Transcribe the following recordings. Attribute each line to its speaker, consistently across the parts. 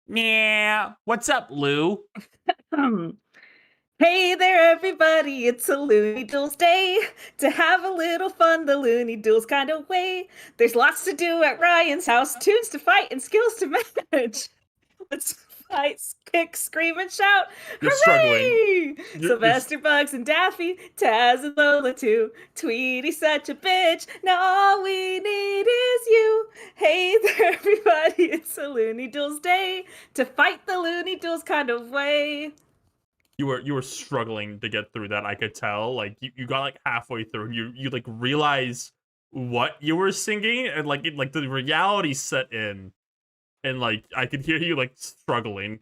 Speaker 1: Yeah. What's up, Lou?
Speaker 2: Um, Hey there, everybody! It's a Looney Duels day to have a little fun the Looney Duels kind of way. There's lots to do at Ryan's house, tunes to fight and skills to manage. Let's fight, kick, scream, and shout!
Speaker 1: You're struggling.
Speaker 2: Hooray!
Speaker 1: You're
Speaker 2: Sylvester Bugs and Daffy, Taz and Lola too. Tweety's such a bitch. Now all we need is you. Hey there, everybody! It's a Looney Duels day to fight the Looney Duels kind of way.
Speaker 1: you were struggling to get through that. I could tell. Like you got like halfway through, and you like realize what you were singing, and like the reality set in, and like I could hear you like struggling.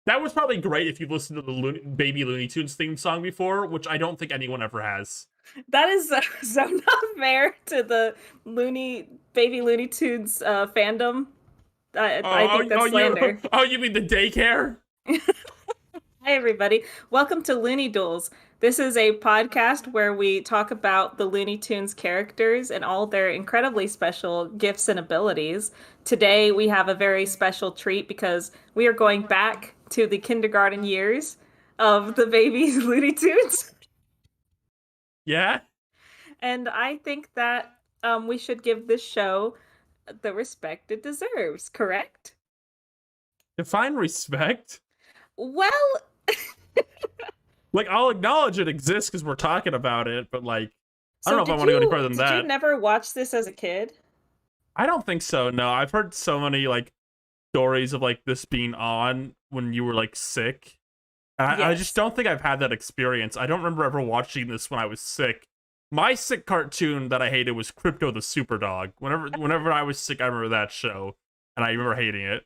Speaker 1: That was probably great if you've listened to the Baby Looney Tunes theme song before, which I don't think anyone ever has.
Speaker 2: That is so not fair to the Baby Looney Tunes fandom. I think that's slander.
Speaker 1: You mean the daycare?
Speaker 2: Hi, everybody. Welcome to Looney Duels. This is a podcast where we talk about the Looney Tunes characters and all their incredibly special gifts and abilities. Today, we have a very special treat because we are going back to the kindergarten years of the baby Looney Tunes.
Speaker 1: Yeah.
Speaker 2: And I think that we should give this show the respect it deserves, correct?
Speaker 1: Define respect.
Speaker 2: Well,
Speaker 1: Like, I'll acknowledge it exists because we're talking about it, but like, I don't
Speaker 2: so
Speaker 1: know if I want to go any further than
Speaker 2: did you
Speaker 1: that.
Speaker 2: never watch this as a kid?
Speaker 1: I don't think so. No, I've heard so many like stories of like this being on when you were like sick. And I just
Speaker 2: Yes.
Speaker 1: don't think I've had that experience. I don't remember ever watching this when I was sick. My sick cartoon that I hated was Crypto the Superdog. Whenever I was sick, I remember that show, and I remember hating it.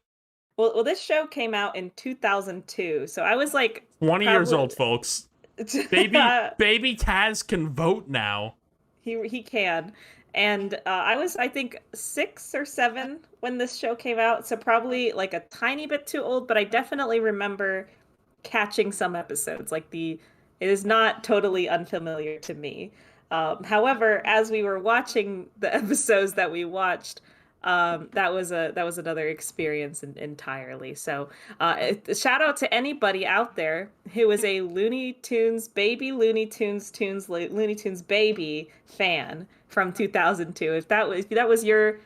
Speaker 2: Well, this show came out in 2002, so I was like
Speaker 1: 20 years
Speaker 2: probably
Speaker 1: old, folks. Baby Taz can vote now.
Speaker 2: he can. And I was, I think, 6 or 7 when this show came out, so probably like a tiny bit too old, but I definitely remember catching some episodes. It is not totally unfamiliar to me. However, as we were watching the episodes that we watched, that was another experience entirely. So, shout out to anybody out there who is a Looney Tunes baby fan from 2002. If that was your,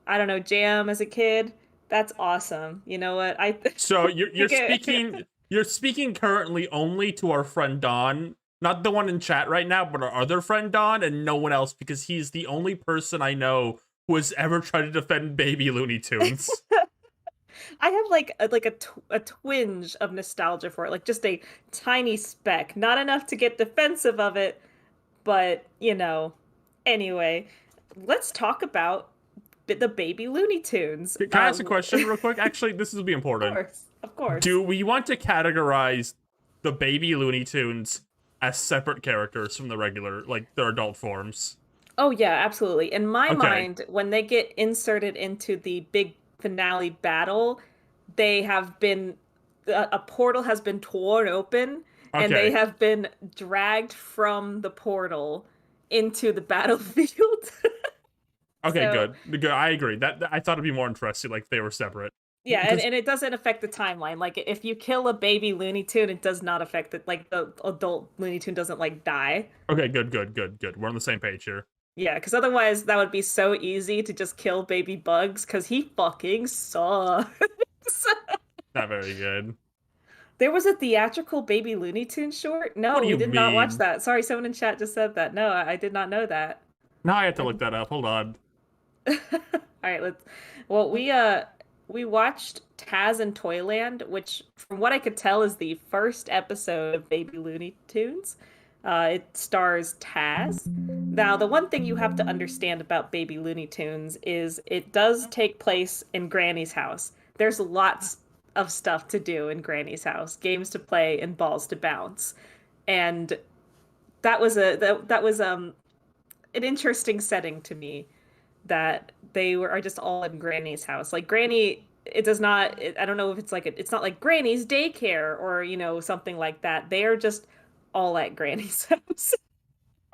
Speaker 2: I don't know, jam as a kid, that's awesome. You know what?
Speaker 1: So you're
Speaker 2: think
Speaker 1: speaking you're speaking currently only to our friend Don, not the one in chat right now, but our other friend Don, and no one else, because he's the only person I know who has ever tried to defend Baby Looney Tunes.
Speaker 2: I have a twinge of nostalgia for it, like just a tiny speck, not enough to get defensive of it, but anyway, let's talk about the baby Looney Tunes.
Speaker 1: Can I ask a question real quick? Actually, this will be
Speaker 2: Of
Speaker 1: important.
Speaker 2: course, of course.
Speaker 1: Do we want to categorize the Baby Looney Tunes as separate characters from the regular, like their adult forms?
Speaker 2: Oh yeah, absolutely. In my
Speaker 1: Okay.
Speaker 2: mind, when they get inserted into the big finale battle, they have been a portal has been torn open and they
Speaker 1: Okay.
Speaker 2: have been dragged from the portal into the battlefield.
Speaker 1: Okay,
Speaker 2: So,
Speaker 1: good. I agree. That I thought it'd be more interesting, like if they were separate.
Speaker 2: yeah, and,
Speaker 1: Because
Speaker 2: and it doesn't affect the timeline. Like if you kill a baby Looney Tune, it does not affect it. Like the adult Looney Tune doesn't like die.
Speaker 1: okay, good. We're on the same page here.
Speaker 2: Yeah, because otherwise that would be so easy to just kill baby Bugs because he fucking sucks.
Speaker 1: Not very good.
Speaker 2: There was a theatrical Baby Looney Tunes short?
Speaker 1: What
Speaker 2: No,
Speaker 1: do
Speaker 2: we
Speaker 1: you
Speaker 2: did not watch
Speaker 1: mean?
Speaker 2: that. Sorry, someone in chat just said that. No, I did not know that.
Speaker 1: Now I have to
Speaker 2: I
Speaker 1: look
Speaker 2: did...
Speaker 1: that up. Hold on.
Speaker 2: All right, let's. Well, we watched Taz and Toyland, which from what I could tell is the first episode of Baby Looney Tunes. It stars Taz. Now, the one thing you have to understand about Baby Looney Tunes is it does take place in Granny's house. There's lots of stuff to do in Granny's house, games to play and balls to bounce. And that was an interesting setting to me that are just all in Granny's house. Like Granny, it does not. I don't know if it's it's not like Granny's daycare or something like that. They are just all at Granny's house.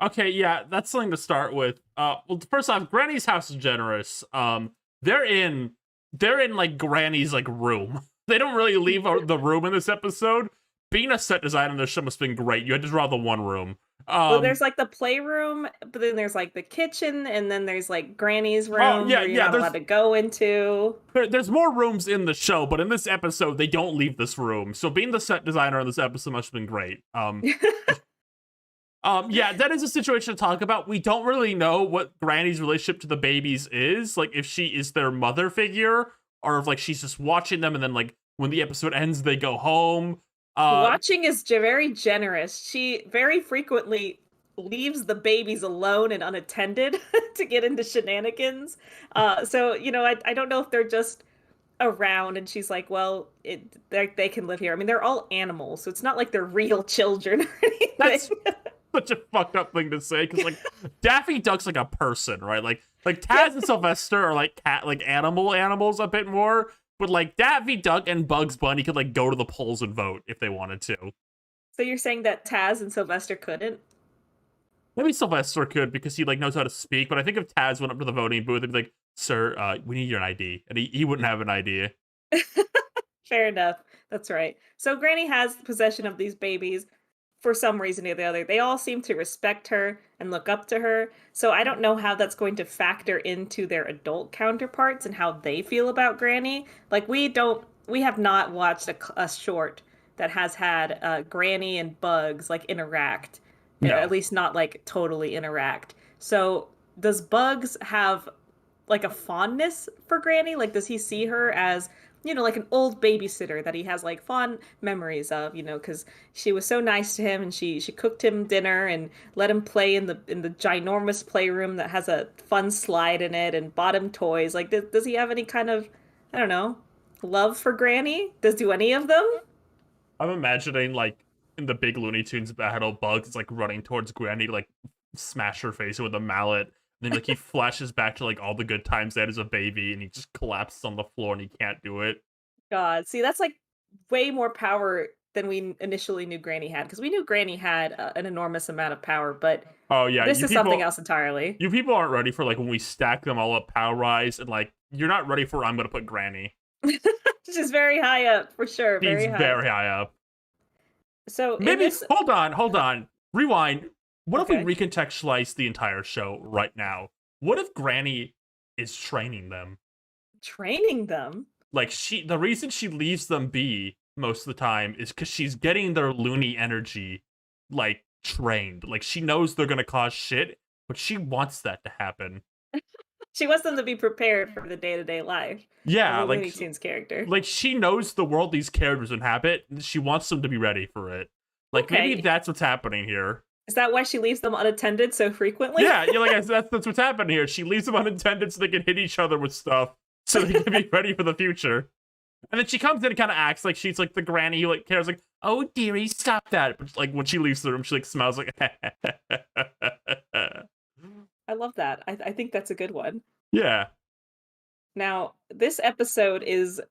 Speaker 1: Okay, yeah, that's something to start with. Well, first off, Granny's house is generous. They're in they're in like Granny's like room. They don't really leave the room in this episode. Being a set designer on this show must have been great. You had to draw the one room.
Speaker 2: Well, there's like the playroom, but then there's like the kitchen, and then there's like Granny's
Speaker 1: Oh
Speaker 2: room
Speaker 1: yeah,
Speaker 2: where you're
Speaker 1: yeah.
Speaker 2: not allowed to go into.
Speaker 1: There's more rooms in the show, but in this episode, they don't leave this room. So being the set designer on this episode must have been great. Yeah, that is a situation to talk about. We don't really know what Granny's relationship to the babies is. Like, if she is their mother figure, or if like she's just watching them, and then like when the episode ends, they go home.
Speaker 2: Watching is very generous. She very frequently leaves the babies alone and unattended to get into shenanigans. So I don't know if they're just around and she's like, well, they can live here. I mean, they're all animals, so it's not like they're real children or anything.
Speaker 1: That's such a fucked up thing to say, because like Daffy Duck's like a person, right? Like Taz and Sylvester are like animals a bit more, but like Daffy Duck and Bugs Bunny could like go to the polls and vote if they wanted to.
Speaker 2: So you're saying that Taz and Sylvester couldn't?
Speaker 1: Maybe Sylvester could because he like knows how to speak, but I think if Taz went up to the voting booth, they'd be like, "Sir, we need your ID," and he wouldn't have an ID.
Speaker 2: Fair enough. That's right. So Granny has possession of these babies for some reason or the other. They all seem to respect her and look up to her. So I don't know how that's going to factor into their adult counterparts and how they feel about Granny. Like we have not watched a short that has had Granny and Bugs like interact.
Speaker 1: No.
Speaker 2: At least not like totally interact. So does Bugs have like a fondness for Granny? Like does he see her as like an old babysitter that he has like fond memories of, because she was so nice to him and she cooked him dinner and let him play in the ginormous playroom that has a fun slide in it and bought him toys. Like, does he have any kind of, I don't know, love for Granny? Do any of them?
Speaker 1: I'm imagining like in the big Looney Tunes battle, Bugs is like running towards Granny to like smash her face with a mallet. And then like he flashes back to like all the good times they had as a baby, and he just collapses on the floor and he can't do it.
Speaker 2: God, see, that's like way more power than we initially knew Granny had, because we knew Granny had an enormous amount of power, but
Speaker 1: oh yeah,
Speaker 2: this is something else entirely.
Speaker 1: You people aren't ready for like when we stack them all up power rise, and like you're not ready for I'm gonna put Granny.
Speaker 2: She's very high up for sure.
Speaker 1: She's very high up.
Speaker 2: So
Speaker 1: maybe hold on, rewind. What
Speaker 2: Okay.
Speaker 1: if we recontextualize the entire show right now? What if Granny is training them?
Speaker 2: Training them?
Speaker 1: Like the reason she leaves them be most of the time is because she's getting their Looney energy like trained. Like she knows they're gonna cause shit, but she wants that to happen.
Speaker 2: She wants them to be prepared for the day-to-day life.
Speaker 1: Yeah,
Speaker 2: of the
Speaker 1: like
Speaker 2: Looney Tunes character.
Speaker 1: Like she knows the world these characters inhabit. And she wants them to be ready for it. Like maybe that's what's happening here.
Speaker 2: Is that why she leaves them unattended so frequently?
Speaker 1: Yeah, like that's what's happening here. She leaves them unattended so they can hit each other with stuff, so they can be ready for the future. And then she comes in and kind of acts like she's like the granny who like cares, like, oh dearie, stop that. But like when she leaves the room, she like smiles like.
Speaker 2: I love that. I think that's a good one.
Speaker 1: Yeah.
Speaker 2: Now this episode is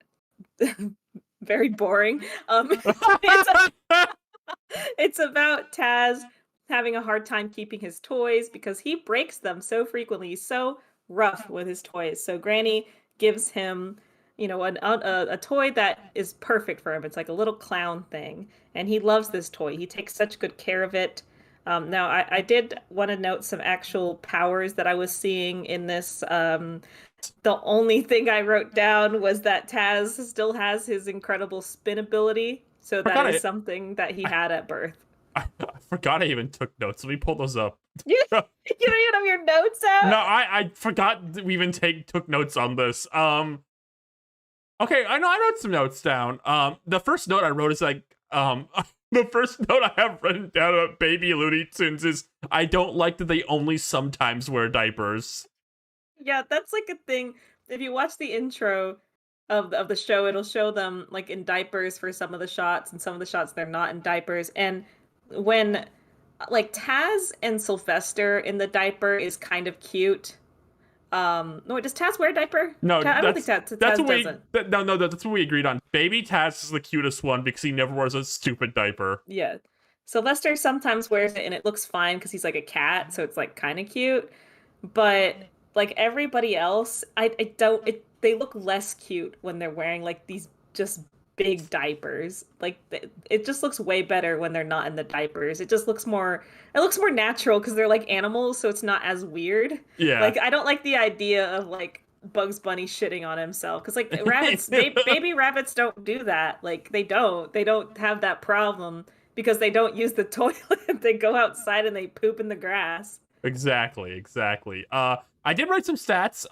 Speaker 2: very boring. It's about Taz having a hard time keeping his toys because he breaks them so frequently. He's so rough with his toys. So Granny gives him, a toy that is perfect for him. It's like a little clown thing, and he loves this toy. He takes such good care of it. Now, I did want to note some actual powers that I was seeing in this. The only thing I wrote down was that Taz still has his incredible spin ability. So that is something that he had at birth.
Speaker 1: I forgot I even took notes. Let me pull those up.
Speaker 2: You don't even have your notes out?
Speaker 1: No, I forgot that we even took notes on this. Okay, I know I wrote some notes down. The first note I wrote is like, the first note I have written down about Baby Looney Tunes is I don't like that they only sometimes wear diapers.
Speaker 2: Yeah, that's like a thing. If you watch the intro of the show, it'll show them like in diapers for some of the shots, and some of the shots they're not in diapers. And when like Taz and Sylvester in the diaper is kind of cute. No, does Taz wear a diaper?
Speaker 1: No,
Speaker 2: I don't think Taz doesn't.
Speaker 1: No, that's what we agreed on. Baby Taz is the cutest one because he never wears a stupid diaper.
Speaker 2: Yeah. Sylvester sometimes wears it and it looks fine because he's like a cat, so it's like kind of cute. But like everybody else, I don't. they look less cute when they're wearing like these just big diapers. Like it just looks way better when they're not in the diapers. It looks more natural because they're like animals, so it's not as weird.
Speaker 1: Yeah.
Speaker 2: Like I don't like the idea of like Bugs Bunny shitting on himself because like rabbits, baby rabbits don't do that. Like they don't have that problem because they don't use the toilet. They go outside and they poop in the grass.
Speaker 1: Exactly, exactly. I did write some stats.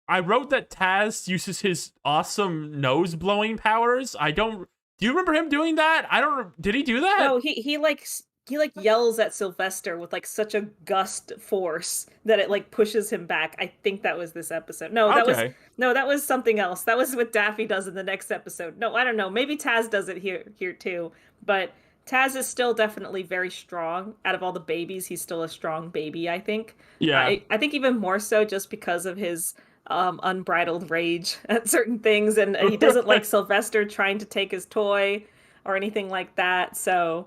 Speaker 1: I wrote that Taz uses his awesome nose blowing powers. I don't. Do you remember him doing that? I don't. Did he do that?
Speaker 2: No, he like yells at Sylvester with like such a gust force that it like pushes him back. I think that was this episode.
Speaker 1: Okay.
Speaker 2: No, that was something else. That was what Daffy does in the next episode. No, I don't know. Maybe Taz does it here too. But Taz is still definitely very strong. Out of all the babies, he's still a strong baby, I think.
Speaker 1: Yeah.
Speaker 2: I think even more so just because of his unbridled rage at certain things, and he doesn't like Sylvester trying to take his toy or anything like that. So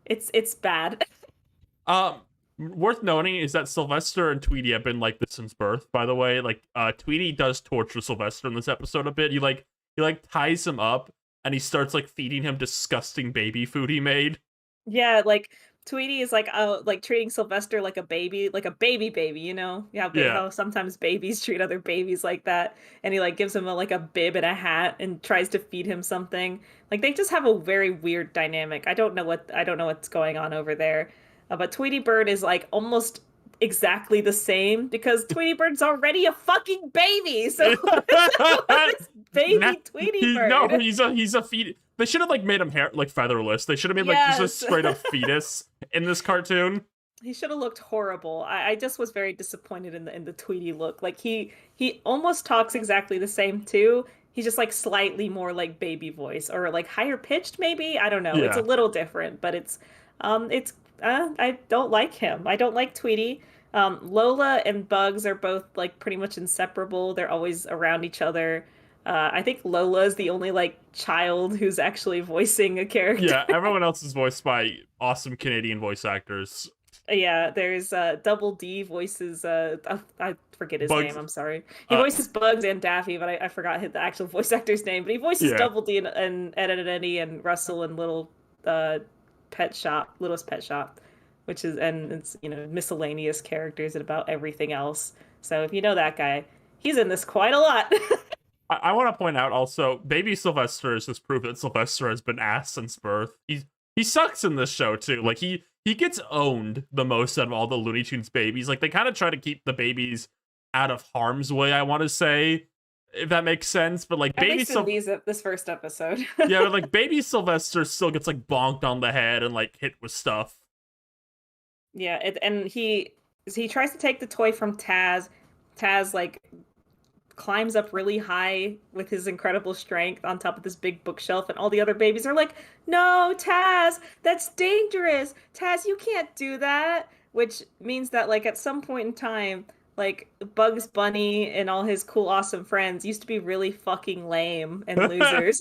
Speaker 2: it's bad.
Speaker 1: Um, Worth noting is that Sylvester and Tweety have been like this since birth. By the way, like Tweety does torture Sylvester in this episode a bit. He ties him up and he starts like feeding him disgusting baby food he made.
Speaker 2: Yeah, like Tweety is like treating Sylvester like a baby, you know? Yeah,
Speaker 1: Yeah.
Speaker 2: how sometimes babies treat other babies like that. And he like gives him like a bib and a hat and tries to feed him something. Like they just have a very weird dynamic. I don't know what's going on over there. But Tweety Bird is like almost exactly the same because Tweety Bird's already a fucking baby. So this baby Tweety
Speaker 1: No,
Speaker 2: Bird.
Speaker 1: he's a feed. They should have like made him hair like featherless. They should have made like just a
Speaker 2: Yes.
Speaker 1: straight up fetus in this cartoon.
Speaker 2: He should have looked horrible. I just was very disappointed in the Tweety look. Like he almost talks exactly the same too. He's just like slightly more like baby voice or like higher pitched maybe. I don't know. It's a
Speaker 1: Yeah.
Speaker 2: little different, but it's I don't like him. I don't like Tweety. Lola and Bugs are both like pretty much inseparable. They're always around each other. I think Lola is the only like child who's actually voicing a character.
Speaker 1: Yeah, everyone else is voiced by awesome Canadian voice actors.
Speaker 2: Yeah, there's Double D voices I forget his
Speaker 1: Bugs.
Speaker 2: name, I'm sorry. He
Speaker 1: Uh,
Speaker 2: voices Bugs and Daffy, but I forgot the actual voice actor's name. But he voices
Speaker 1: yeah.
Speaker 2: Double D and Ed, Ed, Eddie and Russell and uh Littlest Pet Shop, which is and it's miscellaneous characters and about everything else. So if you know that guy, he's in this quite a lot.
Speaker 1: I want to point out also, baby Sylvester is just proof that Sylvester has been ass since birth. He sucks in this show too. Like he gets owned the most out of all the Looney Tunes babies. Like they kind of try to keep the babies out of harm's way, I want to say, if that makes sense. But like
Speaker 2: At least in this first episode.
Speaker 1: yeah, but like baby Sylvester still gets like bonked on the head and like hit with stuff.
Speaker 2: Yeah, and he tries to take the toy from Taz. Taz like climbs up really high with his incredible strength on top of this big bookshelf, and all the other babies are like, "No, Taz, that's dangerous. Taz, you can't do that." Which means that like at some point in time, like Bugs Bunny and all his cool awesome friends used to be really fucking lame and losers.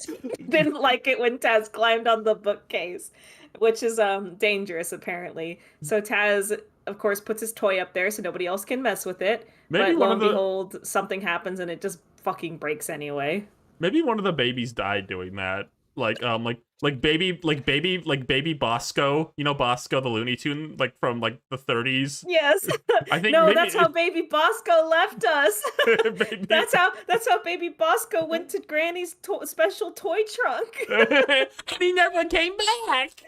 Speaker 2: Didn't like it when Taz climbed on the bookcase, which is dangerous apparently. So Taz of course puts his toy up there so nobody else can mess with it.
Speaker 1: Maybe
Speaker 2: But
Speaker 1: one
Speaker 2: lo
Speaker 1: of
Speaker 2: and
Speaker 1: the
Speaker 2: behold, something happens and it just fucking breaks anyway.
Speaker 1: maybe one of the babies died doing that. Like baby Bosco, you know Bosco the Looney Tune, like from like the 30s.
Speaker 2: Yes.
Speaker 1: I think
Speaker 2: No,
Speaker 1: maybe
Speaker 2: that's how Baby Bosco left us.
Speaker 1: baby,
Speaker 2: That's how Baby Bosco went to Granny's special toy trunk.
Speaker 1: and he never came back.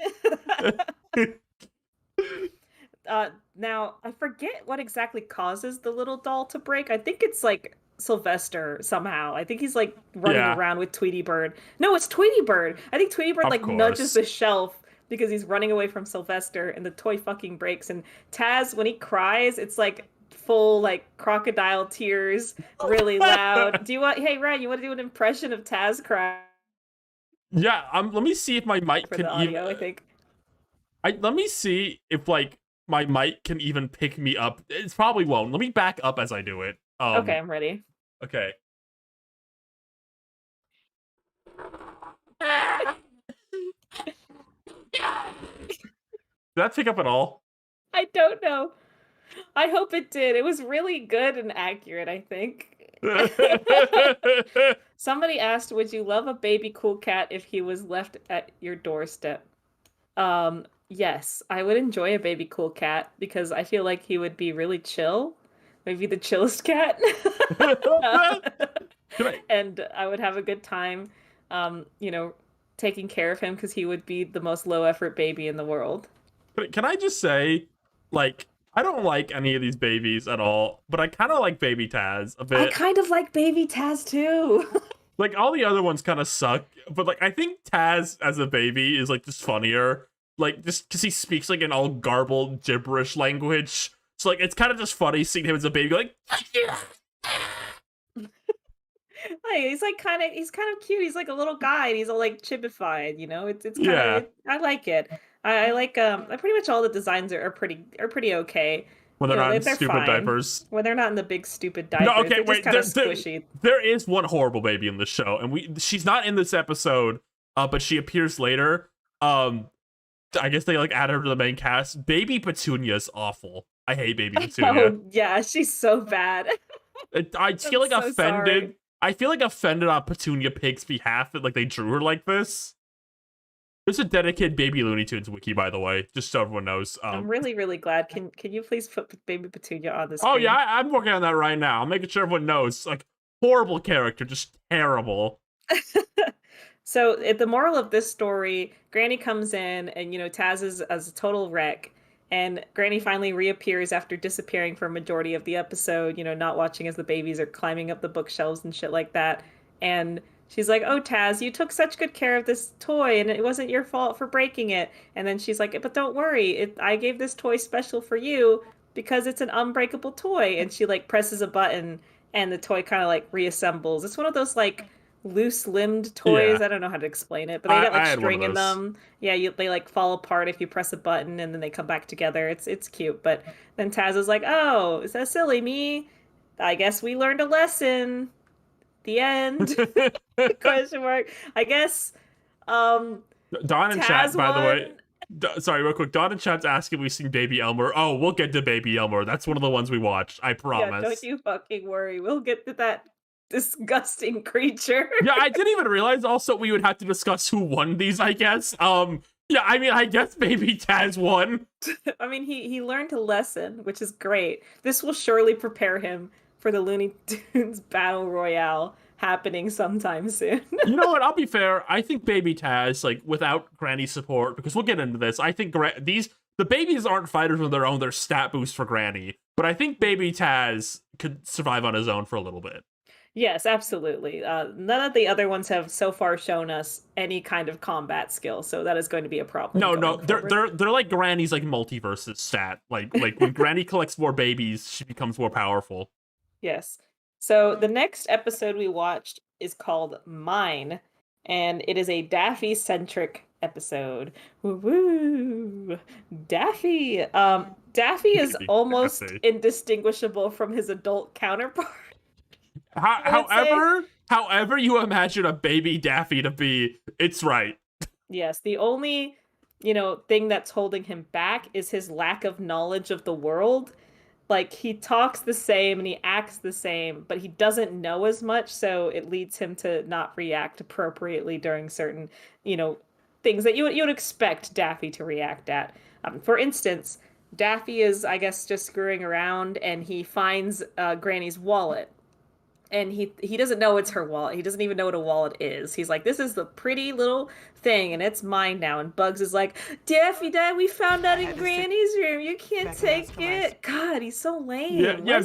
Speaker 2: Now I forget what exactly causes the little doll to break. I think it's like Sylvester somehow. I think he's like running
Speaker 1: Yeah.
Speaker 2: around with Tweety Bird. No, it's Tweety Bird. I think Tweety Bird
Speaker 1: Of
Speaker 2: like
Speaker 1: course.
Speaker 2: nudges the shelf because he's running away from Sylvester and the toy fucking breaks. And Taz, when he cries, it's like full like crocodile tears, really loud. Hey Ryan, you want to do an impression of Taz crying
Speaker 1: Yeah, let me see if my mic
Speaker 2: for
Speaker 1: can
Speaker 2: the audio, I think.
Speaker 1: let me see if like my mic can even pick me up. It probably won't. Let me back up as I do it.
Speaker 2: Okay, I'm ready.
Speaker 1: Okay. Did that pick up at all?
Speaker 2: I don't know. I hope it did. It was really good and accurate, I think. Somebody asked, would you love a baby cool cat if he was left at your doorstep? Yes, I would enjoy a baby cool cat because I feel like he would be really chill. Maybe the chillest cat.
Speaker 1: Can I
Speaker 2: And I would have a good time, you know, taking care of him because he would be the most low effort baby in the world.
Speaker 1: can I just say, like, I don't like any of these babies at all, but I kind of like Baby Taz a
Speaker 2: I
Speaker 1: bit.
Speaker 2: kind of like baby Taz too.
Speaker 1: Like all the other ones kind of suck, but like I think Taz as a baby is like just funnier. Like just because he speaks like an all garbled gibberish language, so like it's kind of just funny seeing him as a baby go, like.
Speaker 2: Like, he's kind of cute. He's like a little guy and he's all like chibified, you know? It's kind of
Speaker 1: Yeah,
Speaker 2: I like it. I like pretty much all the designs are pretty okay.
Speaker 1: when
Speaker 2: You
Speaker 1: they're
Speaker 2: know,
Speaker 1: not in
Speaker 2: they're
Speaker 1: stupid
Speaker 2: fine.
Speaker 1: diapers.
Speaker 2: When they're not in the big stupid
Speaker 1: No,
Speaker 2: diapers,
Speaker 1: okay,
Speaker 2: they're just
Speaker 1: wait.
Speaker 2: kind of squishy.
Speaker 1: There is one horrible baby in the show, and she's not in this episode, but she appears later. I guess they like add her to the main cast. Baby Petunia is awful. I hate Baby Petunia.
Speaker 2: Oh yeah, she's so bad.
Speaker 1: I
Speaker 2: I'm
Speaker 1: feel like
Speaker 2: so
Speaker 1: offended.
Speaker 2: sorry.
Speaker 1: I feel like offended on Petunia Pig's behalf that like they drew her like this. There's a dedicated Baby Looney Tunes wiki, by the way, just so everyone knows.
Speaker 2: I'm really, really glad. Can you please put Baby Petunia on the
Speaker 1: Oh yeah,
Speaker 2: screen?
Speaker 1: I'm working on that right now. I'm making sure everyone knows. Like horrible character, just terrible.
Speaker 2: So, the moral of this story, Granny comes in and, you know, Taz is as a total wreck. And Granny finally reappears after disappearing for a majority of the episode, you know, not watching as the babies are climbing up the bookshelves and shit like that. And she's like, "Oh, Taz, you took such good care of this toy and it wasn't your fault for breaking it." And then she's like, "But don't worry, I gave this toy special for you because it's an unbreakable toy." And she like presses a button and the toy kind of like reassembles. It's one of those like loose-limbed
Speaker 1: Yeah,
Speaker 2: toys. I don't know how to explain it, but they got like
Speaker 1: I had one of
Speaker 2: string in
Speaker 1: those.
Speaker 2: them. Yeah, they like fall apart if you press a button and then they come back together. It's cute. But then Taz is like, "Oh, is that silly me? I guess we learned a lesson." The end. Question mark. I guess um
Speaker 1: Don in chat,
Speaker 2: Taz
Speaker 1: by the way.
Speaker 2: won.
Speaker 1: Sorry, real quick. Don in chat's asking if we've seen Baby Elmer. Oh, we'll get to Baby Elmer. That's one of the ones we watched. I
Speaker 2: Yeah, don't
Speaker 1: promise.
Speaker 2: you fucking worry. We'll get to that disgusting creature.
Speaker 1: Yeah, I didn't even realize also we would have to discuss who won these, I guess. Yeah, I mean, I guess Baby Taz won.
Speaker 2: I mean, he learned a lesson, which is great. This will surely prepare him for the Looney Tunes Battle Royale happening sometime soon.
Speaker 1: You know what? I'll be fair. I think Baby Taz, like, without Granny's support, because we'll get into this, I think the babies aren't fighters on their own, they're stat boosts for Granny. But I think Baby Taz could survive on his own for a little bit.
Speaker 2: Yes, absolutely. None of the other ones have so far shown us any kind of combat skill, so that is going to be a problem
Speaker 1: No,
Speaker 2: going forward.
Speaker 1: they're like Granny's like multiverses stat. Like when Granny collects more babies, she becomes more powerful.
Speaker 2: Yes. So the next episode we watched is called Mine, and it is a Daffy-centric episode. Woo woo! Daffy. Daffy is
Speaker 1: Baby
Speaker 2: almost
Speaker 1: Daffy.
Speaker 2: indistinguishable from his adult counterpart. I would say.
Speaker 1: However you imagine a baby Daffy to be, it's right.
Speaker 2: Yes, the only, you know, thing that's holding him back is his lack of knowledge of the world. Like he talks the same and he acts the same, but he doesn't know as much, so it leads him to not react appropriately during certain, you know, things that you would expect Daffy to react at. For instance, Daffy is, I guess, just screwing around and he finds Granny's wallet and he doesn't know it's her wallet. He doesn't even know what a wallet is. He's like, "This is the pretty little thing, and it's mine now." And Bugs is like, "Daffy, Dad, we found that in Granny's room. You can't take it." God, he's so
Speaker 1: Yeah,
Speaker 2: lame.
Speaker 1: yeah.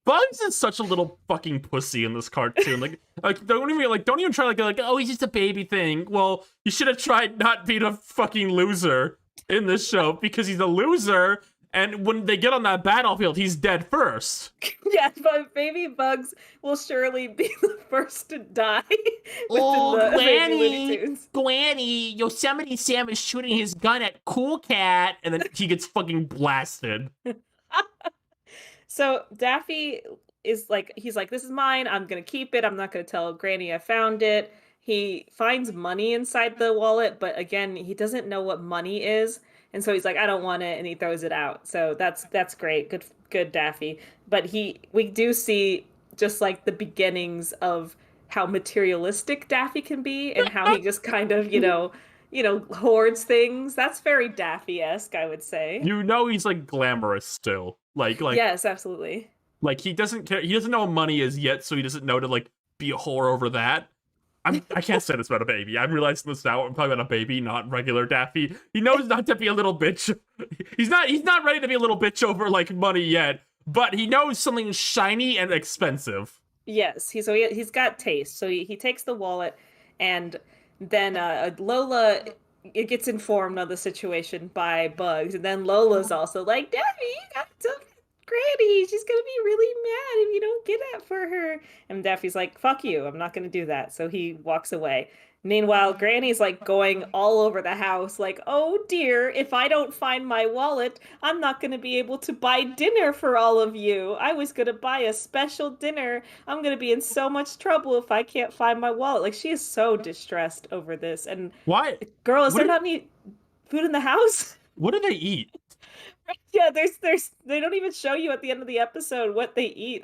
Speaker 1: Bugs is such a little fucking pussy in this cartoon. Don't even try like oh he's just a baby thing. Well, you should have tried not being a fucking loser in this show because he's a loser. And when they get on that battlefield, he's dead first.
Speaker 2: Yeah, but baby Bugs will surely be the first to die
Speaker 3: Oh,
Speaker 2: within the Baby Looney Tunes.
Speaker 1: Granny, Yosemite Sam is shooting his gun at Cool Cat, and then he gets fucking blasted.
Speaker 2: So Daffy is like, he's like, "This is mine. I'm gonna keep it. I'm not gonna tell Granny I found it." He finds money inside the wallet, but again, he doesn't know what money is, and so he's like, "I don't want it," and he throws it out. So that's great. Good Daffy. But we do see just like the beginnings of how materialistic Daffy can be and how he just kind of, hoards things. That's very Daffy-esque, I would say.
Speaker 1: You know he's like glamorous still.
Speaker 2: Yes, absolutely.
Speaker 1: Like he doesn't care. He doesn't know what money is yet, so he doesn't know to like be a whore over that. I can't say this about a baby. I'm realizing this now. I'm talking about a baby, not regular Daffy. He knows not to be a little bitch. He's not ready to be a little bitch over like money yet, but he knows something shiny and expensive.
Speaker 2: Yes, he's got taste. So he takes the wallet, and then Lola it gets informed of the situation by Bugs, and then Lola's also like, Daffy, you gotta tell Granny. She's gonna be really mad if you don't get that for her. And Daffy's like, fuck you, I'm not gonna do that. So he walks away. Meanwhile, Granny's like going all over the house, like, oh dear, if I don't find my wallet, I'm not going to be able to buy dinner for all of you. I was going to buy a special dinner. I'm going to be in so much trouble if I can't find my wallet. Like, she is so distressed over this. And,
Speaker 1: Why?
Speaker 2: girl, is there not any food in the house?
Speaker 1: What do they eat?
Speaker 2: Yeah, they don't even show you at the end of the episode what they eat.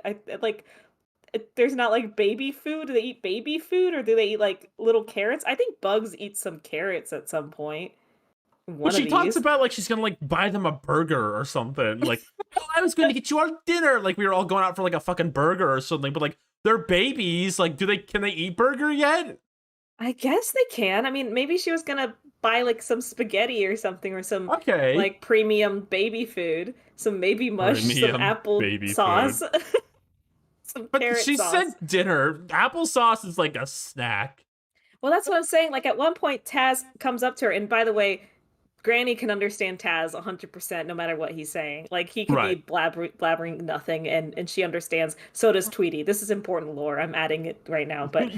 Speaker 2: There's not like baby food. Do they eat baby food or do they eat like little carrots? I think Bugs eats some carrots at some point.
Speaker 1: Well, she talks about like she's gonna like buy them a burger or something. Like, oh, I was going to get you our dinner. Like we were all going out for like a fucking burger or something. But like they're babies. Like, can they eat burger yet?
Speaker 2: I guess they can. I mean, maybe she was gonna buy like some spaghetti or something or some like premium baby food, some baby mush, some apple sauce.
Speaker 1: But she said dinner. Applesauce is like a snack.
Speaker 2: Well, that's what I'm saying. Like at one point, Taz comes up to her, and by the way, Granny can understand Taz 100% no matter what he's saying. Like he could be blabbering nothing, and she understands. So does Tweety. This is important lore. I'm adding it right now, but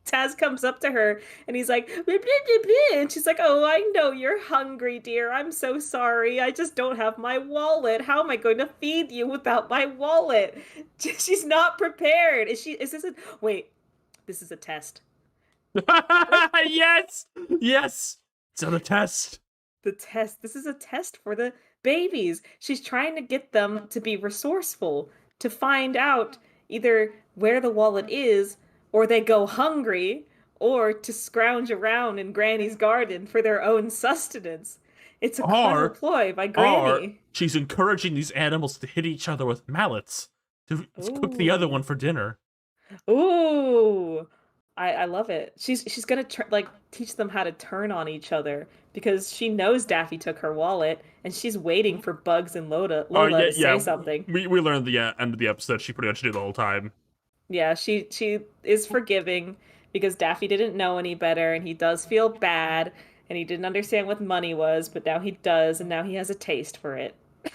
Speaker 2: Taz comes up to her and he's like, blah, blah, blah, blah. And she's like, oh, I know you're hungry, dear. I'm so sorry. I just don't have my wallet. How am I going to feed you without my wallet? She's not prepared. Wait, this is a test.
Speaker 1: Yes. It's on a test.
Speaker 2: The test. This is a test for the babies. She's trying to get them to be resourceful, to find out either where the wallet is, or they go hungry, or to scrounge around in Granny's garden for their own sustenance. It's a clever ploy by Granny.
Speaker 1: Or she's encouraging these animals to hit each other with mallets to cook the other one for dinner.
Speaker 2: Ooh, I love it. She's gonna teach them how to turn on each other because she knows Daffy took her wallet and she's waiting for Bugs and Lola to say something.
Speaker 1: We learned the end of the episode. She pretty much did the whole time.
Speaker 2: Yeah, she is forgiving because Daffy didn't know any better and he does feel bad and he didn't understand what money was, but now he does and now he has a taste for it.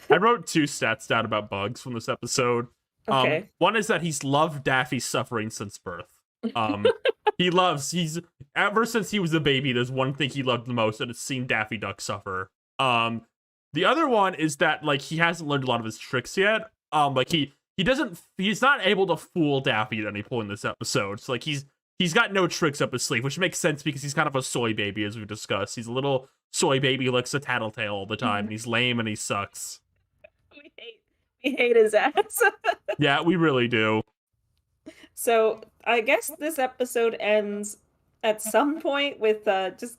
Speaker 1: I wrote 2 stats down about Bugs from this episode.
Speaker 2: Okay.
Speaker 1: One is that he's loved Daffy's suffering since birth. Ever since he was a baby, there's one thing he loved the most, and it's seeing Daffy Duck suffer. The other one is that like he hasn't learned a lot of his tricks yet. He's not able to fool Daffy at any point in this episode. So like he's got no tricks up his sleeve, which makes sense because he's kind of a soy baby, as we've discussed. He's a little soy baby who likes a tattletale all the time, and he's lame and he sucks.
Speaker 2: We hate his ass.
Speaker 1: Yeah, we really do.
Speaker 2: So I guess this episode ends at some point with just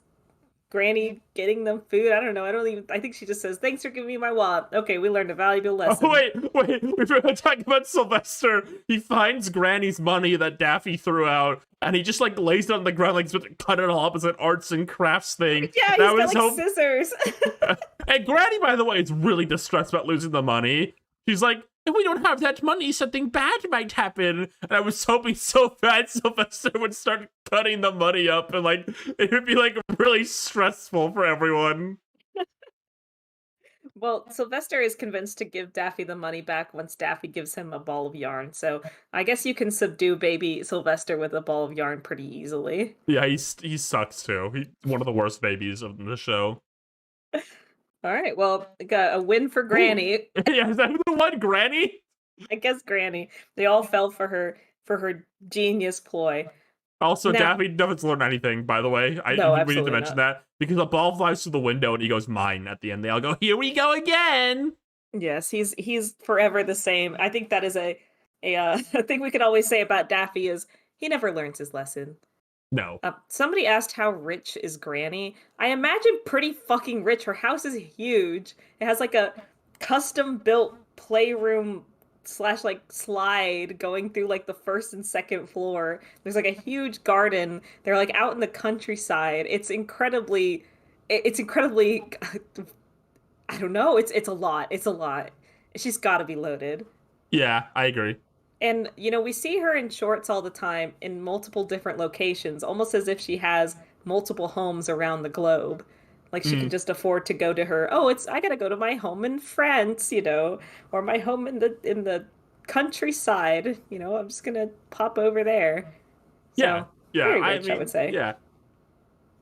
Speaker 2: Granny getting them food. I don't know. I think she just says, thanks for giving me my wallet. Okay, we learned a valuable lesson.
Speaker 1: Oh, wait. We forgot to talk about Sylvester. He finds Granny's money that Daffy threw out, and he just like lays it on the ground like he's going to cut it all up as an arts and crafts thing.
Speaker 2: Yeah, he's got like scissors.
Speaker 1: And Granny, by the way, is really distressed about losing the money. She's like, if we don't have that money, something bad might happen. And I was hoping so bad Sylvester would start cutting the money up and like it would be like really stressful for everyone.
Speaker 2: Well, Sylvester is convinced to give Daffy the money back once Daffy gives him a ball of yarn. So I guess you can subdue baby Sylvester with a ball of yarn pretty easily.
Speaker 1: Yeah, he sucks too. He's one of the worst babies of the show.
Speaker 2: All right, well, got a win for Granny.
Speaker 1: Yeah, is that the one, Granny?
Speaker 2: I guess Granny. They all fell for her genius ploy.
Speaker 1: Also, now, Daffy doesn't learn anything, by the way. We need to mention that. Because a ball flies through the window and he goes, mine, at the end. They all go, here we go again!
Speaker 2: Yes, he's forever the same. I think that is a a thing we could always say about Daffy is he never learns his lesson.
Speaker 1: No.
Speaker 2: Somebody asked how rich is Granny. I imagine pretty fucking rich. Her house is huge. It has like a custom built playroom slash like slide going through like the first and second floor. There's like a huge garden. They're like out in the countryside. It's incredibly I don't know. It's a lot. It's a lot. She's got to be loaded.
Speaker 1: Yeah, I agree.
Speaker 2: And, we see her in shorts all the time in multiple different locations, almost as if she has multiple homes around the globe. Like she can
Speaker 1: Mm.
Speaker 2: just afford to go to I gotta go to my home in France, or my home in the countryside, I'm just gonna pop over there.
Speaker 1: Yeah,
Speaker 2: So,
Speaker 1: yeah.
Speaker 2: very
Speaker 1: I
Speaker 2: rich, I would
Speaker 1: mean,
Speaker 2: say.
Speaker 1: yeah.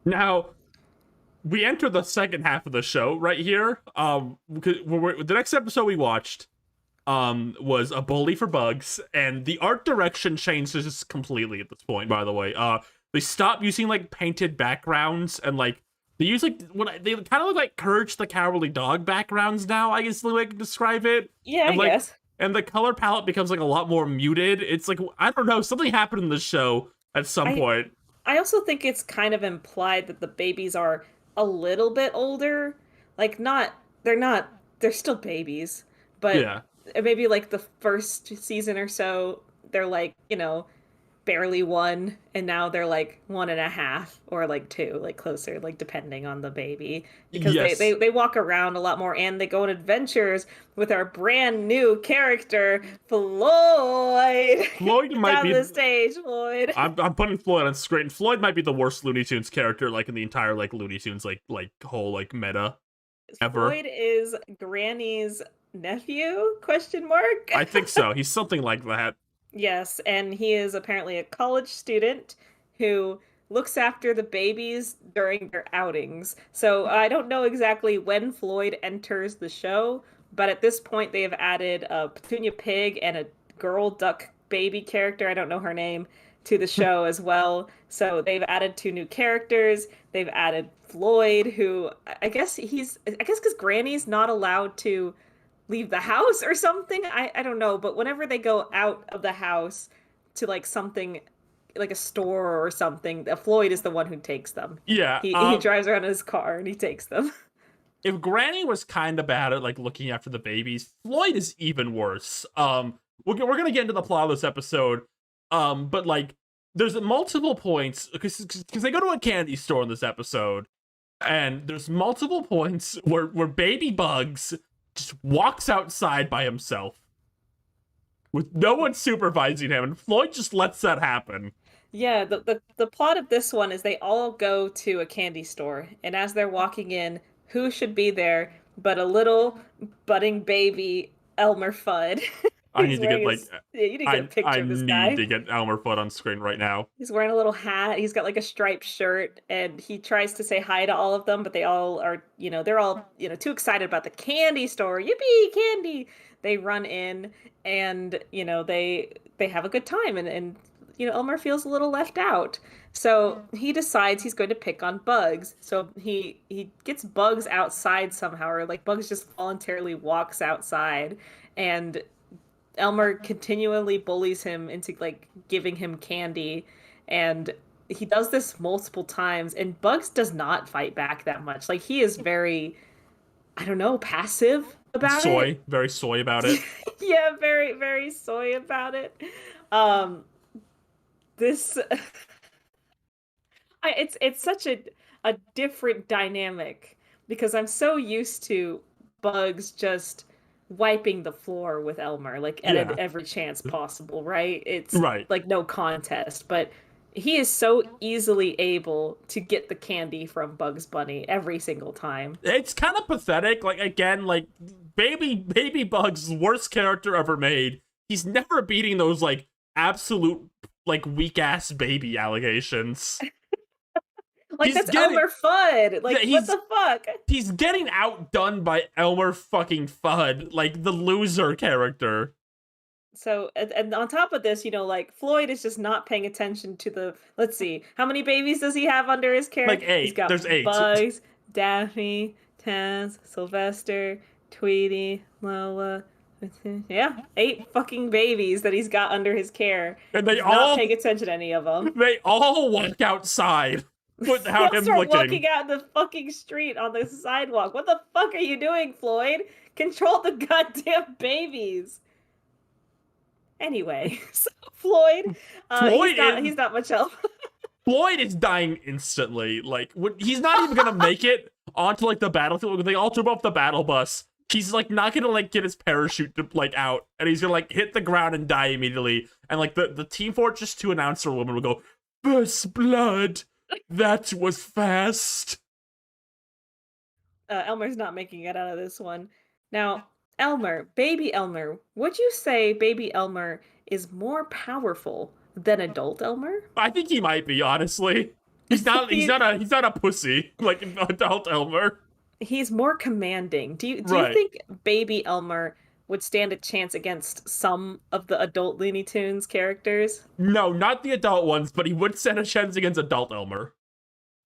Speaker 1: Now we enter the second half of the show right here. The next episode we watched was A Bully for Bugs, and the art direction changes completely at this point, by the way. They stop using like painted backgrounds, and like they use like they kind of look like Courage the Cowardly Dog backgrounds now, I guess the way I can describe it.
Speaker 2: Yeah, I
Speaker 1: And like
Speaker 2: guess.
Speaker 1: and the color palette becomes like a lot more muted. It's like, I don't know, something happened in the show at some
Speaker 2: I
Speaker 1: point.
Speaker 2: I also think it's kind of implied that the babies are a little bit older. Like they're still babies, but
Speaker 1: Yeah.
Speaker 2: maybe like the first season or so, they're like, barely one, and now they're like one and a half or like two, like closer, like depending on the baby. Because they, they
Speaker 1: Yes.
Speaker 2: they walk around a lot more and they go on adventures with our brand new character, Floyd.
Speaker 1: Floyd
Speaker 2: Get
Speaker 1: might
Speaker 2: down
Speaker 1: be.
Speaker 2: the stage, Floyd.
Speaker 1: I'm putting Floyd on screen. Floyd might be the worst Looney Tunes character like in the entire like Looney Tunes like whole like meta ever.
Speaker 2: Floyd is Granny's nephew? Question mark.
Speaker 1: I think so. He's something like that.
Speaker 2: Yes, and he is apparently a college student who looks after the babies during their outings. So I don't know exactly when Floyd enters the show, but at this point they have added a Petunia Pig and a girl duck baby character. I don't know her name to the show as well. So they've added two new characters. They've added Floyd, who I guess because Granny's not allowed to leave the house or something. I don't know, but whenever they go out of the house to like something like a store or something, Floyd is the one who takes them.
Speaker 1: Yeah.
Speaker 2: He drives around in his car and he takes them.
Speaker 1: If Granny was kind of bad at like looking after the babies, Floyd is even worse. We're gonna get into the plot of this episode. But like, there's multiple points because they go to a candy store in this episode, and there's multiple points where Baby Bugs just walks outside by himself with no one supervising him, and Floyd just lets that happen.
Speaker 2: Yeah, the plot of this one is they all go to a candy store, and as they're walking in, who should be there but a little budding baby Elmer Fudd.
Speaker 1: I
Speaker 2: He's
Speaker 1: need to get
Speaker 2: wearing
Speaker 1: like
Speaker 2: his Yeah, you need to get a
Speaker 1: I
Speaker 2: picture of this
Speaker 1: need
Speaker 2: guy.
Speaker 1: to get Elmer Fudd on screen right now.
Speaker 2: He's wearing a little hat. He's got like a striped shirt, and he tries to say hi to all of them, but they all are, they're all, too excited about the candy store. Yippee, candy! They run in, and they have a good time, and Elmer feels a little left out. So he decides he's going to pick on Bugs. So he gets Bugs outside somehow, or like Bugs just voluntarily walks outside, and Elmer continually bullies him into like giving him candy, and he does this multiple times, and Bugs does not fight back that much. Like he is very, I don't know, passive about it.
Speaker 1: Very soy about it.
Speaker 2: Yeah, very very soy about it. Um this it's such a different dynamic because I'm so used to Bugs just wiping the floor with Elmer like at
Speaker 1: Yeah.
Speaker 2: every chance possible, right? It's
Speaker 1: Right.
Speaker 2: like no contest, but he is so easily able to get the candy from Bugs Bunny every single time.
Speaker 1: It's kind of pathetic. Like again, like baby Bugs, worst character ever made. He's never beating those like absolute like weak ass baby allegations.
Speaker 2: Like
Speaker 1: He's
Speaker 2: that's
Speaker 1: getting-
Speaker 2: Elmer Fudd. Like
Speaker 1: Yeah,
Speaker 2: what the fuck?
Speaker 1: He's getting outdone by Elmer fucking Fudd, like the loser character.
Speaker 2: So, and on top of this, like Floyd is just not paying attention to let's see, how many babies does he have under his care?
Speaker 1: Like 8.
Speaker 2: He's got
Speaker 1: There's 8.
Speaker 2: Bugs, Daffy, Taz, Sylvester, Tweety, Lola, Yeah, 8 fucking babies that he's got under his care.
Speaker 1: And
Speaker 2: He's not paying attention to any of them.
Speaker 1: they all walk outside
Speaker 2: They
Speaker 1: without
Speaker 2: all
Speaker 1: him
Speaker 2: start
Speaker 1: looking.
Speaker 2: walking out in the fucking street on the sidewalk. What the fuck are you doing, Floyd? Control the goddamn babies. Anyway, so Floyd,
Speaker 1: Floyd
Speaker 2: he's not much help.
Speaker 1: Floyd is dying instantly. Like, he's not even gonna make it onto like the battlefield. When they all jump off the battle bus, he's like not gonna like get his parachute to, like out, and he's gonna like hit the ground and die immediately. And like the Team Fortress 2 announcer woman will go, "First blood. That was fast."
Speaker 2: Elmer's not making it out of this one. Now, Elmer, baby Elmer, would you say baby Elmer is more powerful than adult Elmer?
Speaker 1: I think he might be, honestly. He's not. He's
Speaker 2: He-
Speaker 1: not a. He's not a pussy like adult Elmer.
Speaker 2: he's more commanding. Do you
Speaker 1: Right.
Speaker 2: think baby Elmer would stand a chance against some of the adult Looney Tunes characters?
Speaker 1: No, not the adult ones, but he would stand a chance against adult Elmer.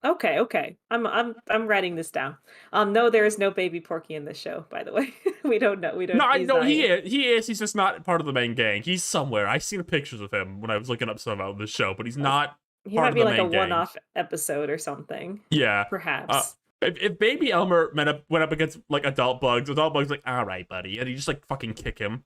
Speaker 2: Okay, okay. I'm writing this down. No, there is no baby Porky in this show, by the way. We don't know. We don't.
Speaker 1: No, I
Speaker 2: he's
Speaker 1: know
Speaker 2: not
Speaker 1: he
Speaker 2: here.
Speaker 1: is. He is. He's just not part of the main gang. He's somewhere. I seen pictures of him when I was looking up stuff about this show, but he's not
Speaker 2: He
Speaker 1: part
Speaker 2: might
Speaker 1: of
Speaker 2: be
Speaker 1: the
Speaker 2: like a
Speaker 1: main gang.
Speaker 2: one-off episode or something,
Speaker 1: Yeah.
Speaker 2: perhaps.
Speaker 1: If Baby Elmer went up against like adult Bugs like, all right, buddy, and he just like fucking kick him.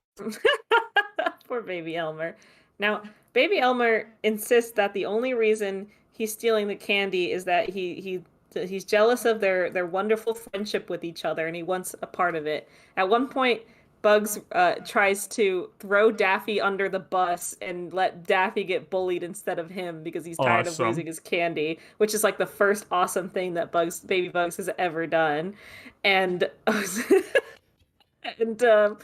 Speaker 2: Poor baby Elmer. Now, baby Elmer insists that the only reason he's stealing the candy is that he's jealous of their wonderful friendship with each other and he wants a part of it. At one point, Bugs tries to throw Daffy under the bus and let Daffy get bullied instead of him because he's tired of
Speaker 1: Awesome.
Speaker 2: losing his candy, which is like the first awesome thing that Baby Bugs has ever done. And and so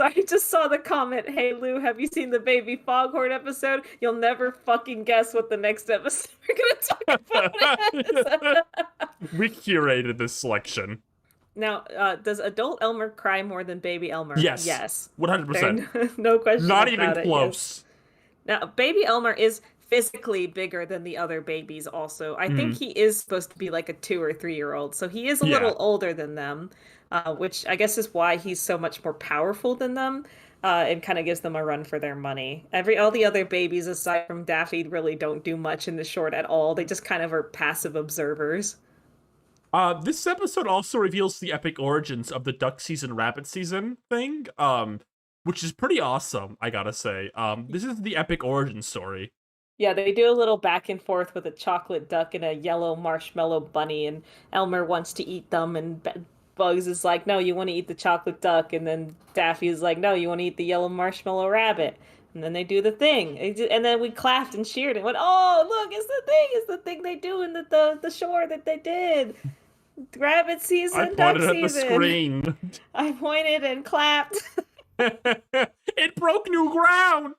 Speaker 2: I just saw the comment, "Hey Lou, have you seen the Baby Foghorn episode? You'll never fucking guess what the next episode we're gonna talk about is."
Speaker 1: We curated this selection.
Speaker 2: Now, does adult Elmer cry more than baby Elmer?
Speaker 1: Yes.
Speaker 2: Yes.
Speaker 1: 100%.
Speaker 2: No question
Speaker 1: Not
Speaker 2: about
Speaker 1: even
Speaker 2: it, yes.
Speaker 1: close.
Speaker 2: Now, baby Elmer is physically bigger than the other babies also. I think he is supposed to be like a 2 or 3-year-old, so he is a
Speaker 1: Yeah.
Speaker 2: little older than them, which I guess is why he's so much more powerful than them, and kind of gives them a run for their money. All the other babies, aside from Daffy, really don't do much in the short at all. They just kind of are passive observers.
Speaker 1: This episode also reveals the epic origins of the duck season, rabbit season thing, which is pretty awesome, I gotta say. This is the epic origin story.
Speaker 2: Yeah, they do a little back and forth with a chocolate duck and a yellow marshmallow bunny, and Elmer wants to eat them, and Bugs is like, "No, you want to eat the chocolate duck," and then Daffy is like, "No, you want to eat the yellow marshmallow rabbit." And then they do the thing, and then we clapped and cheered and went, "Oh, look, it's the thing they do in the shore that they did. Rabbit season,
Speaker 1: I
Speaker 2: duck
Speaker 1: pointed at the
Speaker 2: season."
Speaker 1: screen.
Speaker 2: I pointed and clapped.
Speaker 1: It broke new ground.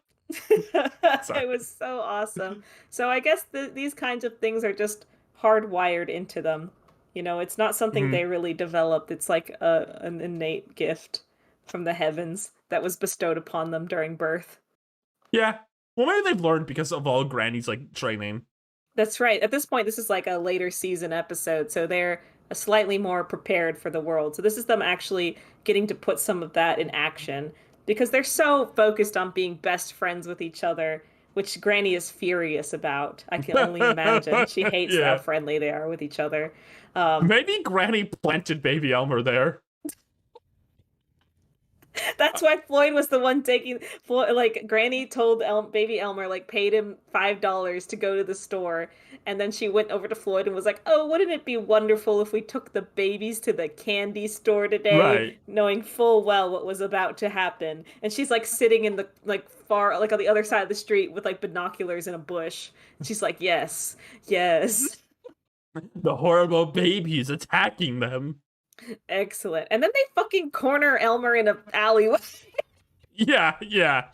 Speaker 2: It was so awesome. So I guess these kinds of things are just hardwired into them. You know, it's not something they really developed. It's like an innate gift from the heavens that was bestowed upon them during birth.
Speaker 1: Yeah. Well, maybe they've learned because of all Granny's like training.
Speaker 2: That's right. At this point, this is like a later season episode, so they're slightly more prepared for the world. So this is them actually getting to put some of that in action because they're so focused on being best friends with each other, which Granny is furious about. I can only imagine. She hates
Speaker 1: Yeah.
Speaker 2: how friendly they are with each other.
Speaker 1: Maybe Granny planted Baby Elmer there.
Speaker 2: That's why Floyd was the one taking. Like Granny told baby Elmer, like paid him $5 to go to the store, and then she went over to Floyd and was like, "Oh, wouldn't it be wonderful if we took the babies to the candy store today?"
Speaker 1: Right.
Speaker 2: Knowing full well what was about to happen. And she's like sitting in the far on the other side of the street with like binoculars in a bush. And she's like, "Yes, yes."
Speaker 1: The horrible babies attacking them.
Speaker 2: Excellent. And then they fucking corner Elmer in an alleyway.
Speaker 1: Yeah, yeah.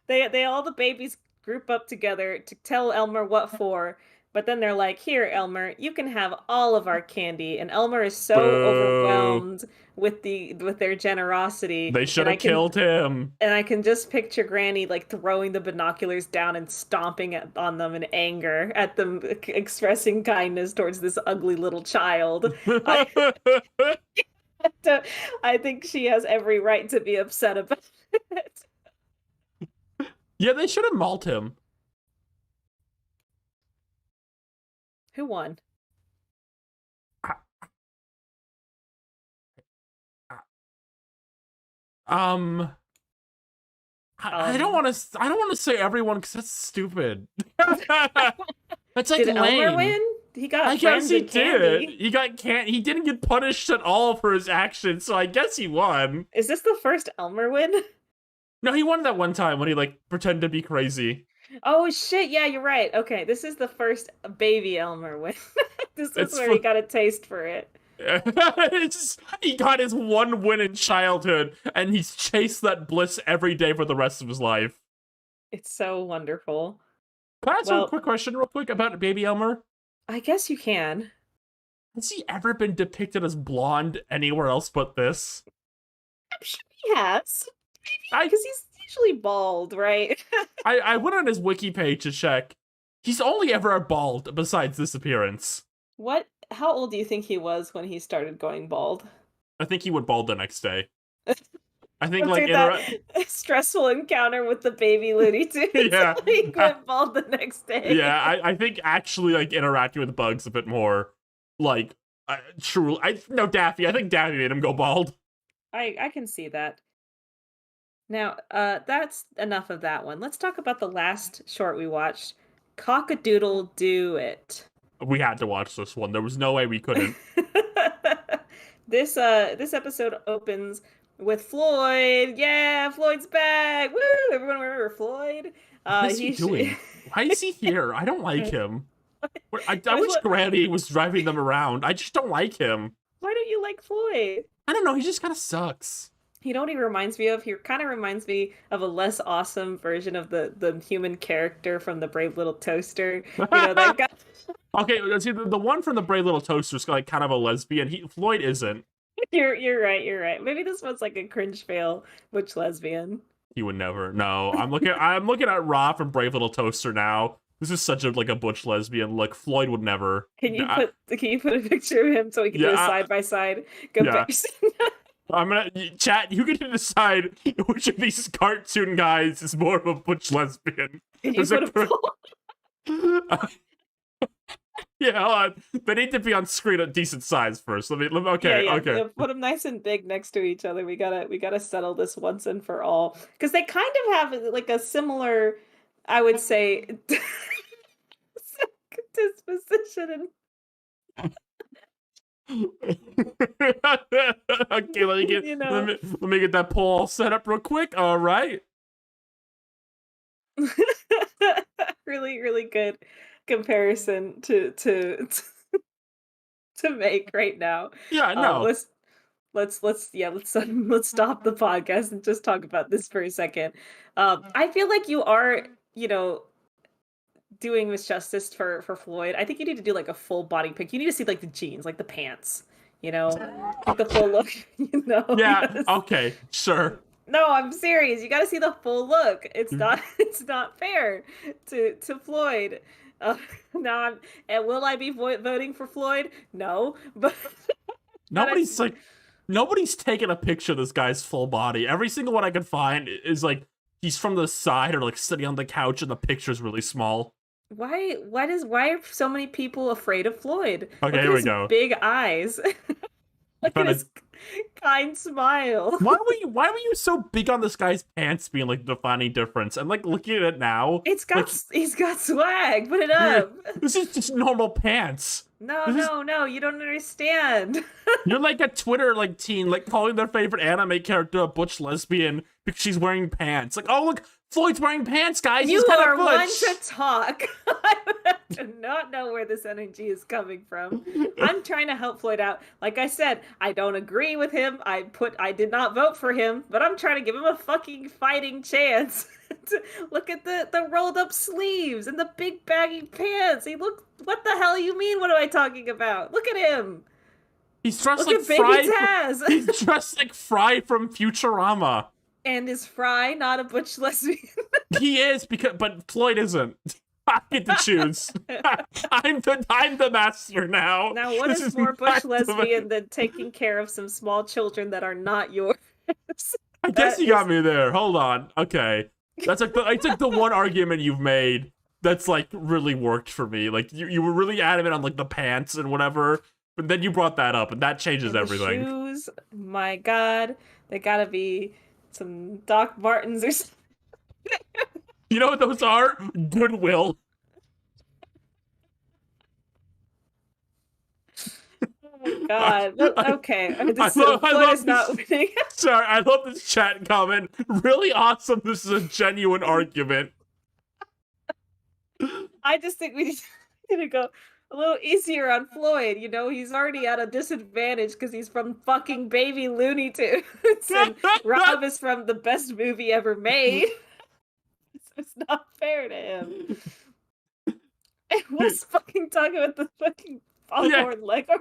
Speaker 2: They all the babies group up together to tell Elmer what for, but then they're like, "Here, Elmer, you can have all of our candy." And Elmer is so
Speaker 1: Boo.
Speaker 2: overwhelmed with their generosity.
Speaker 1: They should
Speaker 2: and
Speaker 1: have killed him.
Speaker 2: And I can just picture Granny like throwing the binoculars down and stomping on them in anger at them expressing kindness towards this ugly little child. I think she has every right to be upset about it.
Speaker 1: Yeah, they should have mauled him.
Speaker 2: Who won?
Speaker 1: Um, I don't want to. I don't want to say everyone because that's stupid. That's like
Speaker 2: Did Elmer
Speaker 1: lame.
Speaker 2: win? He got
Speaker 1: I guess he
Speaker 2: candy.
Speaker 1: did. He got He didn't get punished at all for his actions, so I guess he won.
Speaker 2: Is this the first Elmer win?
Speaker 1: No, he won that one time when he like pretended to be crazy.
Speaker 2: Oh shit! Yeah, you're right. Okay, this is the first baby Elmer win. This is where he got a taste for it.
Speaker 1: He got his one win in childhood, and he's chased that bliss every day for the rest of his life.
Speaker 2: It's so wonderful.
Speaker 1: Can I ask you a quick question real quick about baby Elmer?
Speaker 2: I guess you can.
Speaker 1: Has he ever been depicted as blonde anywhere else but this?
Speaker 2: I'm sure he has. Maybe because he's usually bald, right?
Speaker 1: I went on his wiki page to check. He's only ever bald besides this appearance.
Speaker 2: How old do you think he was when he started going bald?
Speaker 1: I think he went bald the next day. I think
Speaker 2: that stressful encounter with the baby Looney Tunes.
Speaker 1: Yeah.
Speaker 2: He went bald the next day.
Speaker 1: Yeah, I think actually like interacting with bugs a bit more, like true. No, Daffy. I think Daffy made him go bald.
Speaker 2: I can see that. Now, that's enough of that one. Let's talk about the last short we watched, Cock-a-Doodle Do It.
Speaker 1: We had to watch this one. There was no way we couldn't.
Speaker 2: This episode opens with Floyd. Yeah, Floyd's back. Woo! Everyone remember Floyd?
Speaker 1: What is he doing? Why is he here? I don't like him. I wish Granny was driving them around. I just don't like him.
Speaker 2: Why don't you like Floyd?
Speaker 1: I don't know. He just kind of sucks.
Speaker 2: You know what he reminds me of? He kind of reminds me of a less awesome version of the human character from the Brave Little Toaster. You know, that guy.
Speaker 1: Okay, see, the one from the Brave Little Toaster is like kind of a lesbian. Floyd isn't.
Speaker 2: You're right. Maybe this one's like a cringe fail, which lesbian.
Speaker 1: He would never. No, I'm looking at Ra from Brave Little Toaster now. This is such a butch lesbian look. Floyd would never.
Speaker 2: Can you put a picture of him so we can do a side by side comparison?
Speaker 1: Yeah. I'm gonna chat. You get to decide which of these cartoon guys is more of a butch lesbian.
Speaker 2: Can you put a poll?
Speaker 1: Yeah, hold on. They need to be on screen at decent size first. Okay.
Speaker 2: Yeah, put them nice and big next to each other. We gotta settle this once and for all because they kind of have like a similar, I would say, disposition.
Speaker 1: Okay, let me get that poll all set up real quick. All right.
Speaker 2: Really, really good comparison to make right now.
Speaker 1: Yeah, no.
Speaker 2: Let's stop the podcast and just talk about this for a second. I feel like you are, doing this justice for Floyd. I think you need to do like a full body pic. You need to see like the jeans, like the pants, like the full look,
Speaker 1: Yeah, yes. Okay, sure.
Speaker 2: No, I'm serious. You got to see the full look. It's not fair to Floyd. Now will I be voting for Floyd? No, but
Speaker 1: nobody's taken a picture of this guy's full body. Every single one I could find is like he's from the side or like sitting on the couch and the picture's really small.
Speaker 2: Why are so many people afraid of Floyd?
Speaker 1: Okay, here we go.
Speaker 2: Big eyes. Look at his kind smile.
Speaker 1: Why were you so big on this guy's pants being like the defining difference? And like looking at it now,
Speaker 2: he's got swag. Put it up.
Speaker 1: This is just normal pants.
Speaker 2: No, you don't understand.
Speaker 1: You're like a Twitter teen calling their favorite anime character a butch lesbian because she's wearing pants. Like, oh look, Floyd's wearing pants, guys.
Speaker 2: You
Speaker 1: He's
Speaker 2: are
Speaker 1: butch.
Speaker 2: One to talk. I do not know where this energy is coming from. I'm trying to help Floyd out. Like I said, I don't agree with him. I did not vote for him, but I'm trying to give him a fucking fighting chance. Look at the rolled up sleeves and the big baggy pants. What the hell you mean? What am I talking about? Look at him.
Speaker 1: He's dressed
Speaker 2: like Fry.
Speaker 1: He's dressed like Fry from Futurama.
Speaker 2: And is Fry not a butch lesbian?
Speaker 1: He is, but Floyd isn't. I get to choose. I'm the master now.
Speaker 2: Now, what is more butch lesbian than taking care of some small children that are not yours?
Speaker 1: I guess you got me there. Hold on. Okay. That's like it's like the one argument you've made that's like really worked for me. Like you were really adamant on like the pants and whatever, but then you brought that up and that changes
Speaker 2: and the
Speaker 1: everything.
Speaker 2: shoes. My God, they gotta be some Doc Martens or something.
Speaker 1: You know what those are? Goodwill.
Speaker 2: Oh my God. Okay.
Speaker 1: I
Speaker 2: Floyd
Speaker 1: love
Speaker 2: is not
Speaker 1: this.
Speaker 2: winning.
Speaker 1: Sorry, I love this chat comment. Really awesome. This is a genuine argument.
Speaker 2: I just think we need to go a little easier on Floyd. You know, he's already at a disadvantage because he's from fucking Baby Looney Tunes, and Rob is from the best movie ever made. So it's not fair to him. And we'll fucking talk about the fucking Foghorn Leghorn.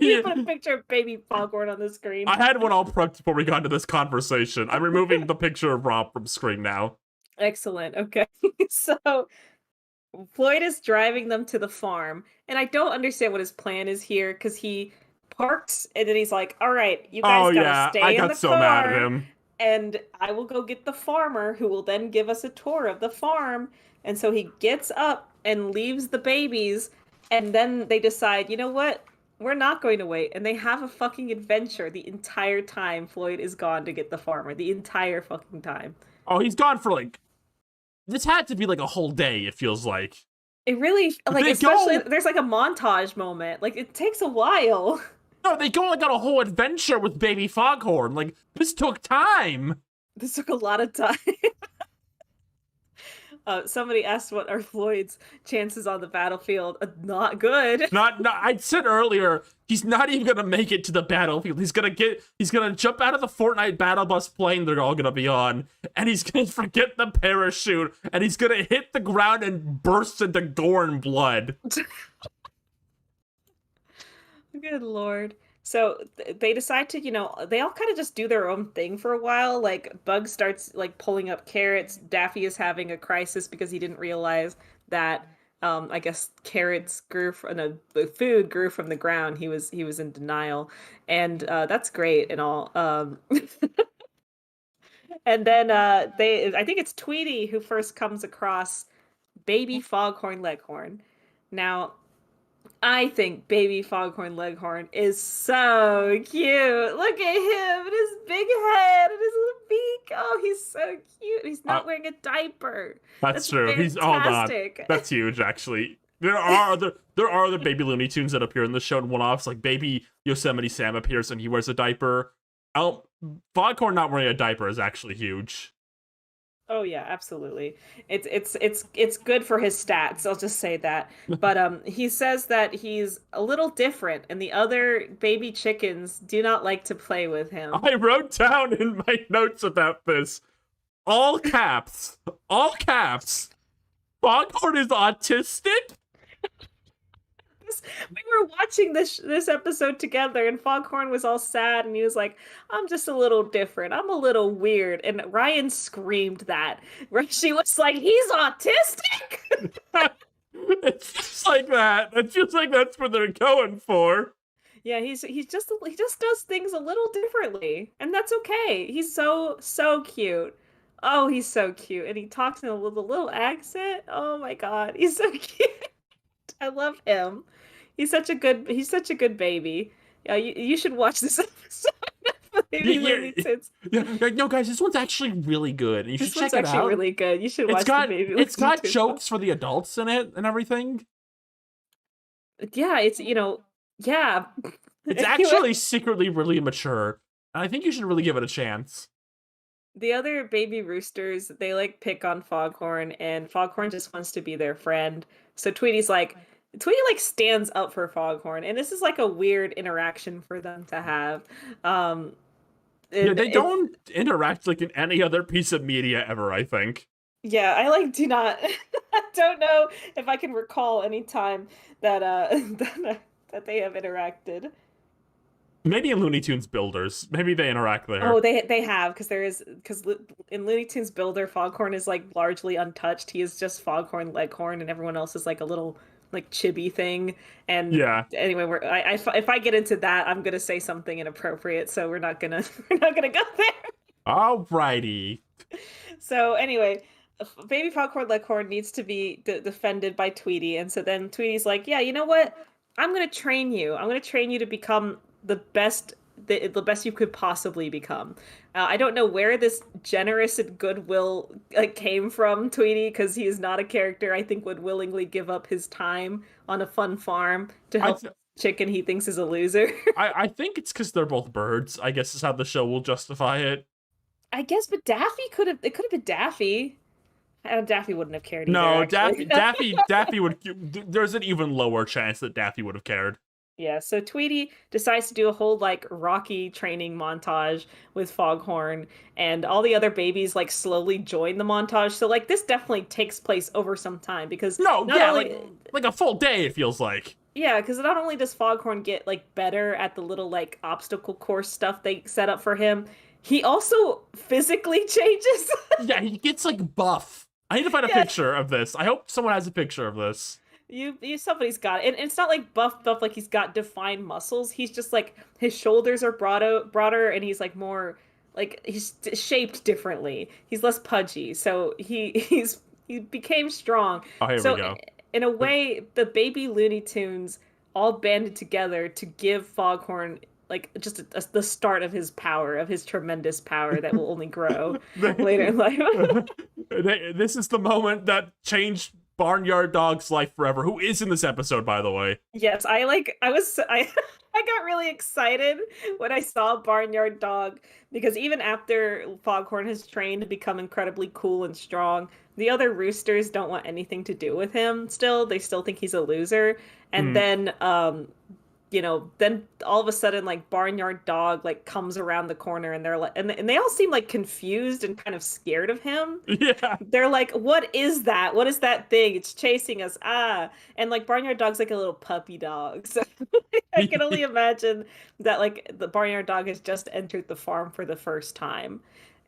Speaker 2: You put a picture of Baby Foghorn on the screen.
Speaker 1: I had one all prepped before we got into this conversation. I'm removing the picture of Rob from screen now.
Speaker 2: Excellent. Okay. So Floyd is driving them to the farm, and I don't understand what his plan is here because he parks and then he's like, "All right, you guys gotta stay in the car."
Speaker 1: I got so mad at him.
Speaker 2: And I will go get the farmer who will then give us a tour of the farm. And so he gets up and leaves the babies, and then they decide, you know what? We're not going to wait. And they have a fucking adventure the entire time Floyd is gone to get the farmer. The entire fucking time.
Speaker 1: Oh, he's gone for like... This had to be like a whole day, it feels like.
Speaker 2: It really, like, especially, there's like a montage moment. Like, it takes a while.
Speaker 1: No, they go like on a whole adventure with Baby Foghorn. Like, this took time.
Speaker 2: This took a lot of time. Somebody asked what are Floyd's chances on the battlefield. Not good.
Speaker 1: Not. I said earlier, he's not even gonna make it to the battlefield. He's gonna jump out of the Fortnite battle bus plane they're all gonna be on, and he's gonna forget the parachute, and he's gonna hit the ground and burst into gore and blood.
Speaker 2: Good Lord. So they decide to, they all kind of just do their own thing for a while. Like Bug starts like pulling up carrots. Daffy is having a crisis because he didn't realize that I guess carrots grew from the food grew from the ground. He was in denial, and that's great and all. And then I think it's Tweety who first comes across Baby Foghorn Leghorn. Now, I think Baby Foghorn Leghorn is so cute. Look at him and his big head and his little beak. Oh, he's so cute. He's not wearing a diaper.
Speaker 1: That's true.
Speaker 2: Fantastic.
Speaker 1: He's all that. That's huge, actually. There are other Baby Looney Tunes that appear in the show in one-offs. Like Baby Yosemite Sam appears and he wears a diaper. Foghorn not wearing a diaper is actually huge.
Speaker 2: Oh yeah, absolutely. It's good for his stats. I'll just say that. But he says that he's a little different, and the other baby chickens do not like to play with him.
Speaker 1: I wrote down in my notes about this, all caps. Foghorn is autistic.
Speaker 2: We were watching this episode together, and Foghorn was all sad, and he was like, "I'm just a little different. I'm a little weird." And Ryan screamed that. She was like, "He's autistic."
Speaker 1: It's just like that. It feels like that's what they're going for.
Speaker 2: Yeah, he just does things a little differently, and that's okay. He's so cute. Oh, he's so cute, and he talks in a little accent. Oh my God, he's so cute. I love him. He's such a good baby. Yeah, you should watch this episode.
Speaker 1: No, guys, this one's actually really good. You should check it out. This one's actually
Speaker 2: really good. You should watch
Speaker 1: It's got jokes for the adults in it and everything.
Speaker 2: Yeah, it's yeah.
Speaker 1: It's actually secretly really mature. And I think you should really give it a chance.
Speaker 2: The other baby roosters, they like pick on Foghorn, and Foghorn just wants to be their friend. So Tweety stands up for Foghorn, and this is like a weird interaction for them to have.
Speaker 1: They don't interact like in any other piece of media ever, I think.
Speaker 2: Yeah, I I don't know if I can recall any time that that they have interacted.
Speaker 1: Maybe in Looney Tunes Builders. Maybe they interact there.
Speaker 2: Oh, they have, because in Looney Tunes Builder, Foghorn is like largely untouched. He is just Foghorn Leghorn, and everyone else is like a little like chibi thing. And
Speaker 1: yeah.
Speaker 2: Anyway, if I get into that, I'm gonna say something inappropriate. So we're not gonna go there.
Speaker 1: Alrighty.
Speaker 2: So anyway, baby Foghorn Leghorn needs to be defended by Tweety, and so then Tweety's like, "Yeah, you know what? I'm gonna train you. I'm gonna train you to become the best you could possibly become." I don't know where this generous and goodwill like came from, Tweety, because he is not a character I think would willingly give up his time on a fun farm to
Speaker 1: I
Speaker 2: help
Speaker 1: th-
Speaker 2: chicken he thinks is a loser.
Speaker 1: I think it's because they're both birds. I guess is how the show will justify it.
Speaker 2: I guess, but Daffy could have. It could have been Daffy. Daffy wouldn't have cared either,
Speaker 1: No,
Speaker 2: actually.
Speaker 1: Daffy would. There's an even lower chance that Daffy would have cared.
Speaker 2: Yeah, so Tweety decides to do a whole like Rocky training montage with Foghorn, and all the other babies like slowly join the montage. So like this definitely takes place over some time because
Speaker 1: No,
Speaker 2: not
Speaker 1: yeah,
Speaker 2: only
Speaker 1: like a full day. It feels like.
Speaker 2: yeah, because not only does Foghorn get like better at the little like obstacle course stuff they set up for him, he also physically changes.
Speaker 1: Yeah, he gets like buff. I need to find a
Speaker 2: Yeah,
Speaker 1: picture of this. I hope someone has a picture of this.
Speaker 2: you somebody's got it. And it's not like buff like he's got defined muscles. He's just like his shoulders are broader and he's like more like he's shaped differently. He's less pudgy. So he became strong.
Speaker 1: Oh, here we
Speaker 2: So
Speaker 1: go.
Speaker 2: in a way, the baby Looney Tunes all banded together to give Foghorn like just the start of his power, of his tremendous power that will only grow later in life.
Speaker 1: This is the moment that changed Barnyard Dog's life forever. Who is in this episode, by the way?
Speaker 2: Yes, I got really excited when I saw Barnyard Dog because even after Foghorn has trained to become incredibly cool and strong, the other roosters don't want anything to do with him still. They still think he's a loser. And
Speaker 1: Hmm.
Speaker 2: then then all of a sudden like Barnyard Dog like comes around the corner and they're like and they all seem like confused and kind of scared of him.
Speaker 1: Yeah.
Speaker 2: They're like, what is that? What is that thing? It's chasing us. Ah. And like Barnyard Dog's like a little puppy dog. So I can only imagine that like the Barnyard Dog has just entered the farm for the first time.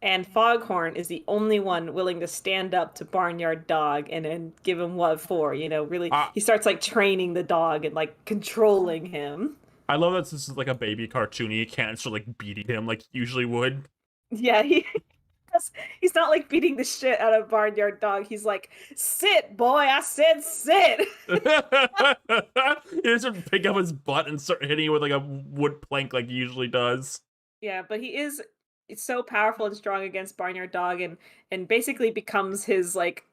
Speaker 2: And Foghorn is the only one willing to stand up to Barnyard Dog and give him what for, really
Speaker 1: I
Speaker 2: he starts like training the dog and like controlling him.
Speaker 1: I love that this is like a baby cartoon. He can't start like beating him like he usually would.
Speaker 2: Yeah, he's not like beating the shit out of Barnyard Dog. He's like, sit, boy, I said sit.
Speaker 1: He doesn't pick up his butt and start hitting it with like a wood plank like he usually does.
Speaker 2: Yeah, but he is so powerful and strong against Barnyard Dog and basically becomes his like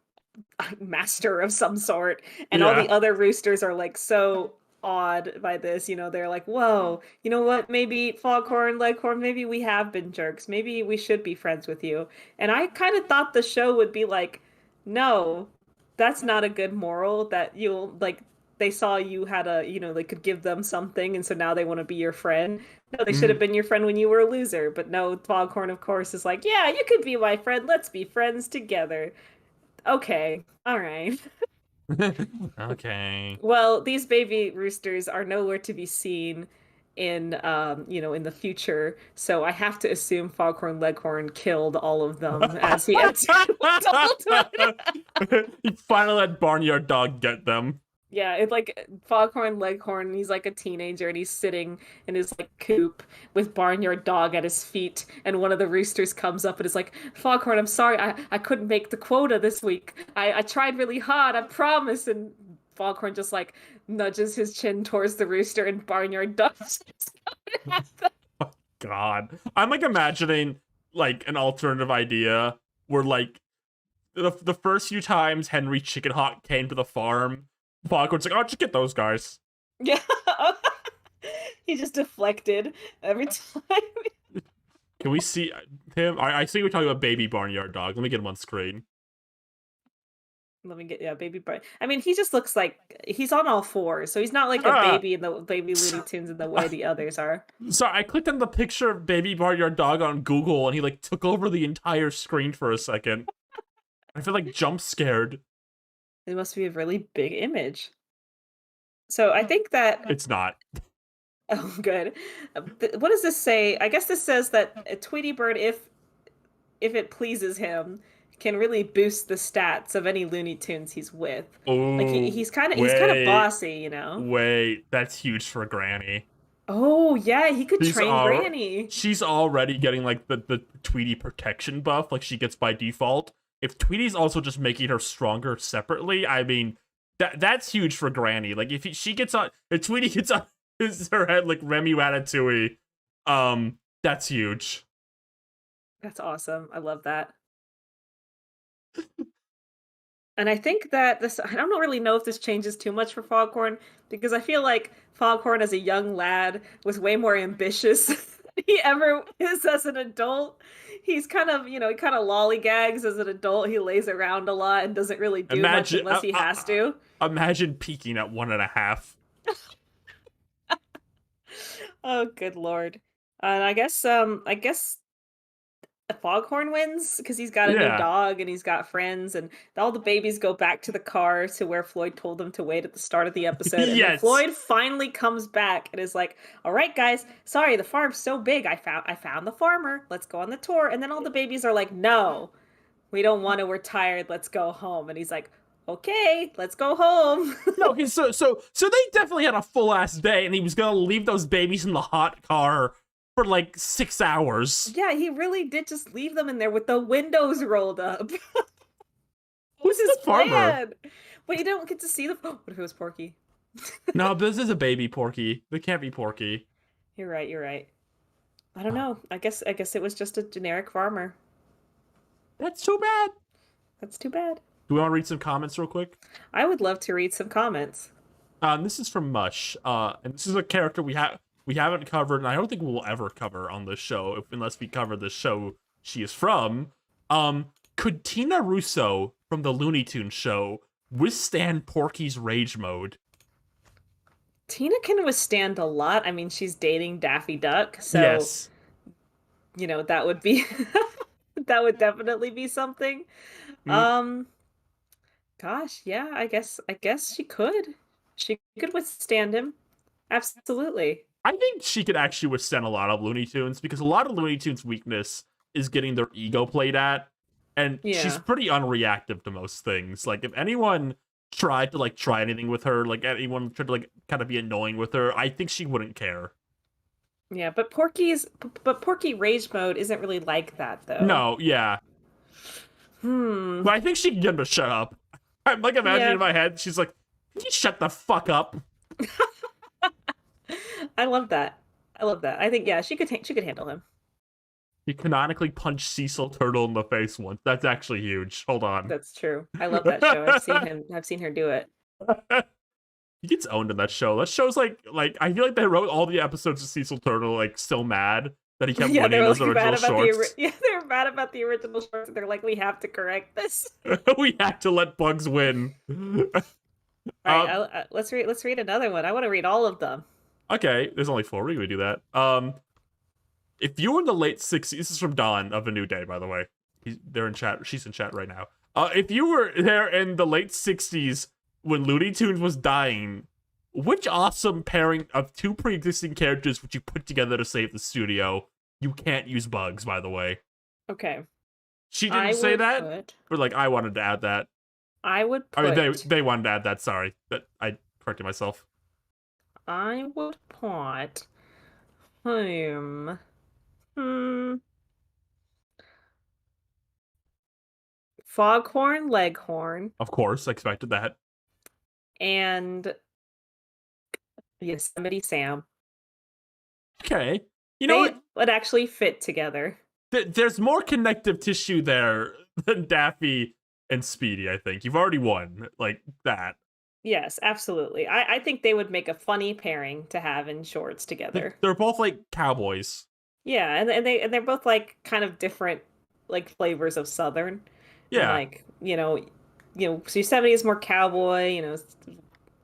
Speaker 2: master of some sort. And all
Speaker 1: Yeah.
Speaker 2: the other roosters are like so awed by this. They're like, whoa, you know what? Maybe Foghorn, Leghorn, maybe we have been jerks. Maybe we should be friends with you. And I kind of thought the show would be like, no, that's not a good moral that you'll like they saw you had they could give them something and so now they want to be your friend. No, they should have
Speaker 1: Mhm.
Speaker 2: been your friend when you were a loser. But no, Foghorn, of course, is like, yeah, you could be my friend. Let's be friends together. Okay. All right.
Speaker 1: Okay.
Speaker 2: Well, these baby roosters are nowhere to be seen in the future. So I have to assume Foghorn Leghorn killed all of them as he entered adulthood.
Speaker 1: He finally let Barnyard Dog get them.
Speaker 2: Yeah, it's like Foghorn Leghorn, he's like a teenager and he's sitting in his like coop with Barnyard Dog at his feet, and one of the roosters comes up and is like, Foghorn, I'm sorry, I couldn't make the quota this week. I tried really hard, I promise. And Foghorn just like nudges his chin towards the rooster and Barnyard Dog just coming at them.
Speaker 1: God. I'm like imagining like an alternative idea where like the first few times Henry Chickenhawk came to the farm, Foghorn's like, oh, just get those guys.
Speaker 2: Yeah. He just deflected every time.
Speaker 1: Can we see him? I see we're talking about baby Barnyard Dog. Let me get him on screen.
Speaker 2: Let me get baby Brian. I mean, he just looks like he's on all fours, so he's not like a
Speaker 1: Ah.
Speaker 2: baby in the baby Looney Tunes in the way the others are.
Speaker 1: So I clicked on the picture of baby Barnyard Dog on Google and he like took over the entire screen for a second. I feel like jump scared.
Speaker 2: It must be a really big image. So I think that
Speaker 1: It's not.
Speaker 2: oh, good. What does this say? I guess this says that a Tweety Bird, if it pleases him, can really boost the stats of any Looney Tunes he's with.
Speaker 1: Oh,
Speaker 2: Like he's kind of bossy.
Speaker 1: wait, that's huge for Granny.
Speaker 2: Oh yeah, he could
Speaker 1: She's
Speaker 2: train
Speaker 1: al-
Speaker 2: Granny.
Speaker 1: she's already getting like the Tweety protection buff, like she gets by default. If Tweety's also just making her stronger separately, I mean, that's huge for Granny. Like she gets on, if Tweety gets on her head like Remy Ratatouille, that's huge.
Speaker 2: That's awesome. I love that. And I think that this, I don't really know if this changes too much for Foghorn because I feel like Foghorn as a young lad was way more ambitious than he ever is as an adult. He's kind of, he kind of lollygags as an adult. He lays around a lot and doesn't really do much
Speaker 1: Imagine,
Speaker 2: unless he has to.
Speaker 1: imagine peaking at 1.5.
Speaker 2: Oh, good lord. And I guess Foghorn wins because he's got a new
Speaker 1: Yeah.
Speaker 2: dog and he's got friends, and all the babies go back to the car to where Floyd told them to wait at the start of the episode. And then
Speaker 1: Yes.
Speaker 2: Floyd finally comes back and is like, "All right, guys, sorry, the farm's so big. I found the farmer. Let's go on the tour." And then all the babies are like, "No, we don't want to. We're tired. Let's go home." And he's like, "Okay, let's go home."
Speaker 1: No, so they definitely had a full ass day, and he was gonna leave those babies in the hot car for like 6 hours.
Speaker 2: Yeah, he really did just leave them in there with the windows rolled up. What was
Speaker 1: Who's
Speaker 2: his
Speaker 1: the farmer?
Speaker 2: plan? But you don't get to see the. What if it was Porky?
Speaker 1: No, this is a baby Porky. They can't be Porky.
Speaker 2: You're right. You're right. I don't know. I guess it was just a generic farmer.
Speaker 1: That's too bad.
Speaker 2: That's too bad.
Speaker 1: Do we want to read some comments real quick?
Speaker 2: I would love to read some comments.
Speaker 1: This is from Mush. And this is a character we haven't covered, and I don't think we'll ever cover on this show, unless we cover the show she is from. Could Tina Russo from the Looney Tunes show withstand Porky's rage mode?
Speaker 2: Tina can withstand a lot. I mean, she's dating Daffy Duck, so
Speaker 1: Yes.
Speaker 2: that would be that would definitely be something.
Speaker 1: Mm,
Speaker 2: Um, gosh, yeah, I guess she could. She could withstand him. Absolutely.
Speaker 1: I think she could actually withstand a lot of Looney Tunes, because a lot of Looney Tunes' weakness is getting their ego played at, and she's
Speaker 2: Yeah.
Speaker 1: pretty unreactive to most things. Like, if anyone tried to like try anything with her, like anyone tried to like kind of be annoying with her, I think she wouldn't care.
Speaker 2: Yeah, but Porky rage mode isn't really like that though.
Speaker 1: No, yeah.
Speaker 2: Hmm.
Speaker 1: But I think she can get him to shut up. I'm like imagining
Speaker 2: Yeah.
Speaker 1: in my head, she's like, "Can you shut the fuck up?"
Speaker 2: I love that. I love that. I think yeah, she could handle him.
Speaker 1: He canonically punched Cecil Turtle in the face once. That's actually huge. Hold on.
Speaker 2: That's true. I love that show. I've seen her do it.
Speaker 1: He gets owned in that show. That show's like I feel like they wrote all the episodes of Cecil Turtle like so mad that he kept
Speaker 2: Yeah,
Speaker 1: winning
Speaker 2: they're
Speaker 1: those
Speaker 2: like mad
Speaker 1: original
Speaker 2: about
Speaker 1: shorts.
Speaker 2: they're mad about the original shorts. They're like, we have to correct this.
Speaker 1: We had to let Bugs win.
Speaker 2: All right, let's read another one. I want to read all of them.
Speaker 1: Okay, there's only 4. We can do that. If you were in the late 60s, this is from Dawn of a New Day, by the way. They're in chat. She's in chat right now. If you were there in the late 60s when Looney Tunes was dying, which awesome pairing of 2 pre-existing characters would you put together to save the studio? You can't use Bugs, by the way.
Speaker 2: Okay.
Speaker 1: She
Speaker 2: I
Speaker 1: didn't say
Speaker 2: would
Speaker 1: that,
Speaker 2: put
Speaker 1: but like I wanted to add that.
Speaker 2: I would
Speaker 1: I mean,
Speaker 2: put
Speaker 1: they wanted to add that. Sorry, that I corrected myself.
Speaker 2: I would put hmm hmm Foghorn Leghorn
Speaker 1: Of course, I expected that.
Speaker 2: and Yosemite Sam.
Speaker 1: Okay, you know
Speaker 2: They
Speaker 1: what?
Speaker 2: would actually fit together.
Speaker 1: There's more connective tissue there than Daffy and Speedy. I think you've already won like that.
Speaker 2: Yes, absolutely. I think they would make a funny pairing to have in shorts together.
Speaker 1: They're both like cowboys.
Speaker 2: Yeah, and they're both like kind of different like flavors of Southern. And
Speaker 1: Yeah.
Speaker 2: like, so Yosemite is more cowboy,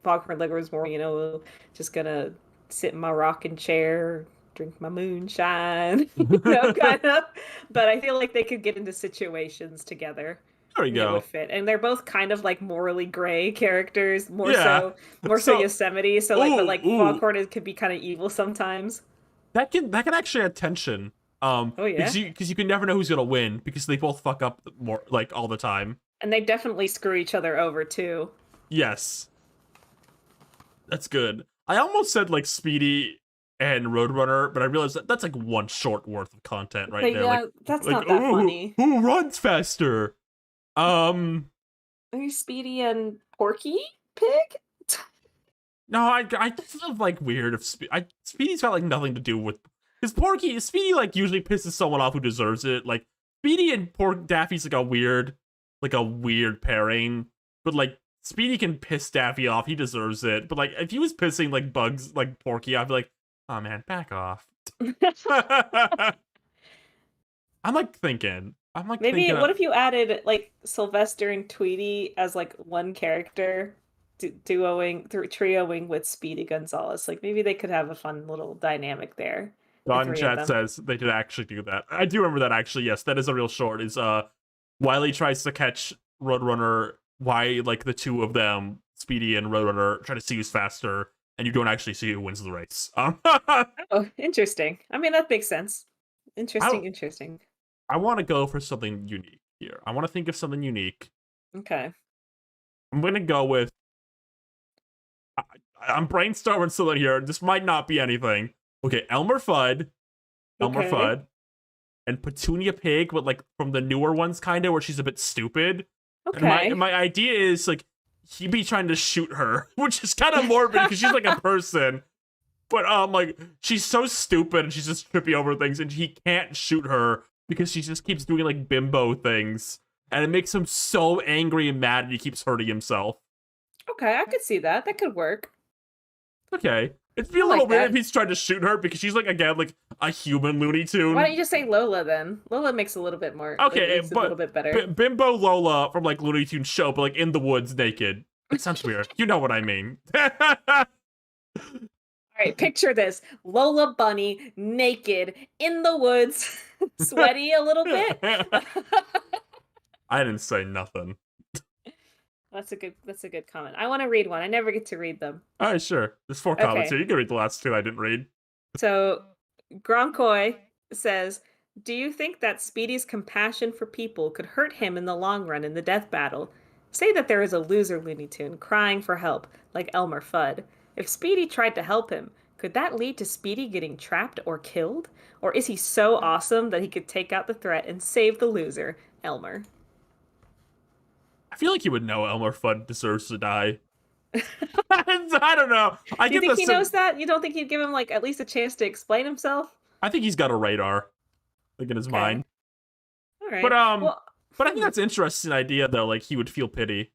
Speaker 2: Foghorn Leghorn is more, just gonna sit in my rocking chair, drink my moonshine, kind of. But I feel like they could get into situations together.
Speaker 1: There we
Speaker 2: And it would
Speaker 1: go.
Speaker 2: fit. And they're both kind of like morally gray characters,
Speaker 1: Yeah.
Speaker 2: more so
Speaker 1: So,
Speaker 2: Yosemite. So like, but like
Speaker 1: ooh.
Speaker 2: Foghorn could be kind of evil sometimes.
Speaker 1: That can actually add tension.
Speaker 2: Oh yeah.
Speaker 1: Because you can never know who's gonna win because they both fuck up more like all the time.
Speaker 2: And they definitely screw each other over too.
Speaker 1: Yes. That's good. I almost said like Speedy and Roadrunner, but I realized that's like one short worth of content right
Speaker 2: Okay,
Speaker 1: there.
Speaker 2: yeah, that's
Speaker 1: Like
Speaker 2: not that
Speaker 1: ooh,
Speaker 2: funny.
Speaker 1: who runs faster?
Speaker 2: Maybe Speedy and Porky Pig?
Speaker 1: No, I feel like weird if Speedy's got like nothing to do with because Speedy like usually pisses someone off who deserves it. Like Speedy and Daffy's like a weird pairing, but like Speedy can piss Daffy off, he deserves it. But like if he was pissing like Bugs like Porky, I'd be like, oh man, back off. I'm like
Speaker 2: Maybe
Speaker 1: thinking
Speaker 2: what if you added like Sylvester and Tweety as like one character, trioing with Speedy Gonzalez? Like maybe they could have a fun little dynamic there, the
Speaker 1: Don
Speaker 2: three of
Speaker 1: Chat
Speaker 2: them.
Speaker 1: says they did actually do that. I do remember that actually. Yes, that is a real short. Is Wiley tries to catch Roadrunner. Why like the two of them, Speedy and Roadrunner, try to see who's faster, and you don't actually see who wins the race.
Speaker 2: Oh, interesting. I mean, that makes sense.
Speaker 1: I
Speaker 2: Interesting.
Speaker 1: I want to go for something unique here. I want to think of something unique.
Speaker 2: Okay.
Speaker 1: I'm gonna go with. I'm brainstorming something here. This might not be anything. Okay, Elmer Fudd,
Speaker 2: Okay.
Speaker 1: and Petunia Pig, but like from the newer ones, kind of where she's a bit stupid. And
Speaker 2: Okay.
Speaker 1: my idea is like he'd be trying to shoot her, which is kind of morbid because she's like a person. But like she's so stupid and she's just trippy over things, and he can't shoot her because she just keeps doing like bimbo things, and it makes him so angry and mad, and he keeps hurting himself.
Speaker 2: Okay, I could see that. That could work.
Speaker 1: Okay, it'd be a
Speaker 2: I
Speaker 1: little
Speaker 2: like
Speaker 1: weird
Speaker 2: that.
Speaker 1: if he's trying to shoot her because she's like again like a human Looney
Speaker 2: Why don't
Speaker 1: Tune.
Speaker 2: you just say Lola then? Lola makes a little bit more, like
Speaker 1: Okay,
Speaker 2: makes it a little
Speaker 1: but
Speaker 2: bit better.
Speaker 1: Bimbo Lola from like Looney Tunes show, but like in the woods naked. It sounds weird. You know what I mean.
Speaker 2: All right, picture this. Lola Bunny naked in the woods, sweaty a little bit.
Speaker 1: I didn't say nothing.
Speaker 2: That's a good comment. I want to read one. I never get to read them.
Speaker 1: All right, sure. There's 4 comments
Speaker 2: Okay.
Speaker 1: here. You can read the last 2 I didn't read.
Speaker 2: So Gronkoy says, "Do you think that Speedy's compassion for people could hurt him in the long run in the death battle? Say that there is a loser Looney Tune crying for help, like Elmer Fudd. If Speedy tried to help him, could that lead to Speedy getting trapped or killed? Or is he so awesome that he could take out the threat and save the loser, Elmer?"
Speaker 1: I feel like you would know Elmer Fudd deserves to die. I don't know.
Speaker 2: Do you think he knows that? You don't think he'd give him like at least a chance to explain himself?
Speaker 1: I think he's got a radar, like in his
Speaker 2: Okay.
Speaker 1: mind.
Speaker 2: All
Speaker 1: But
Speaker 2: right. Well,
Speaker 1: but I think that's an interesting idea though. Like he would feel pity.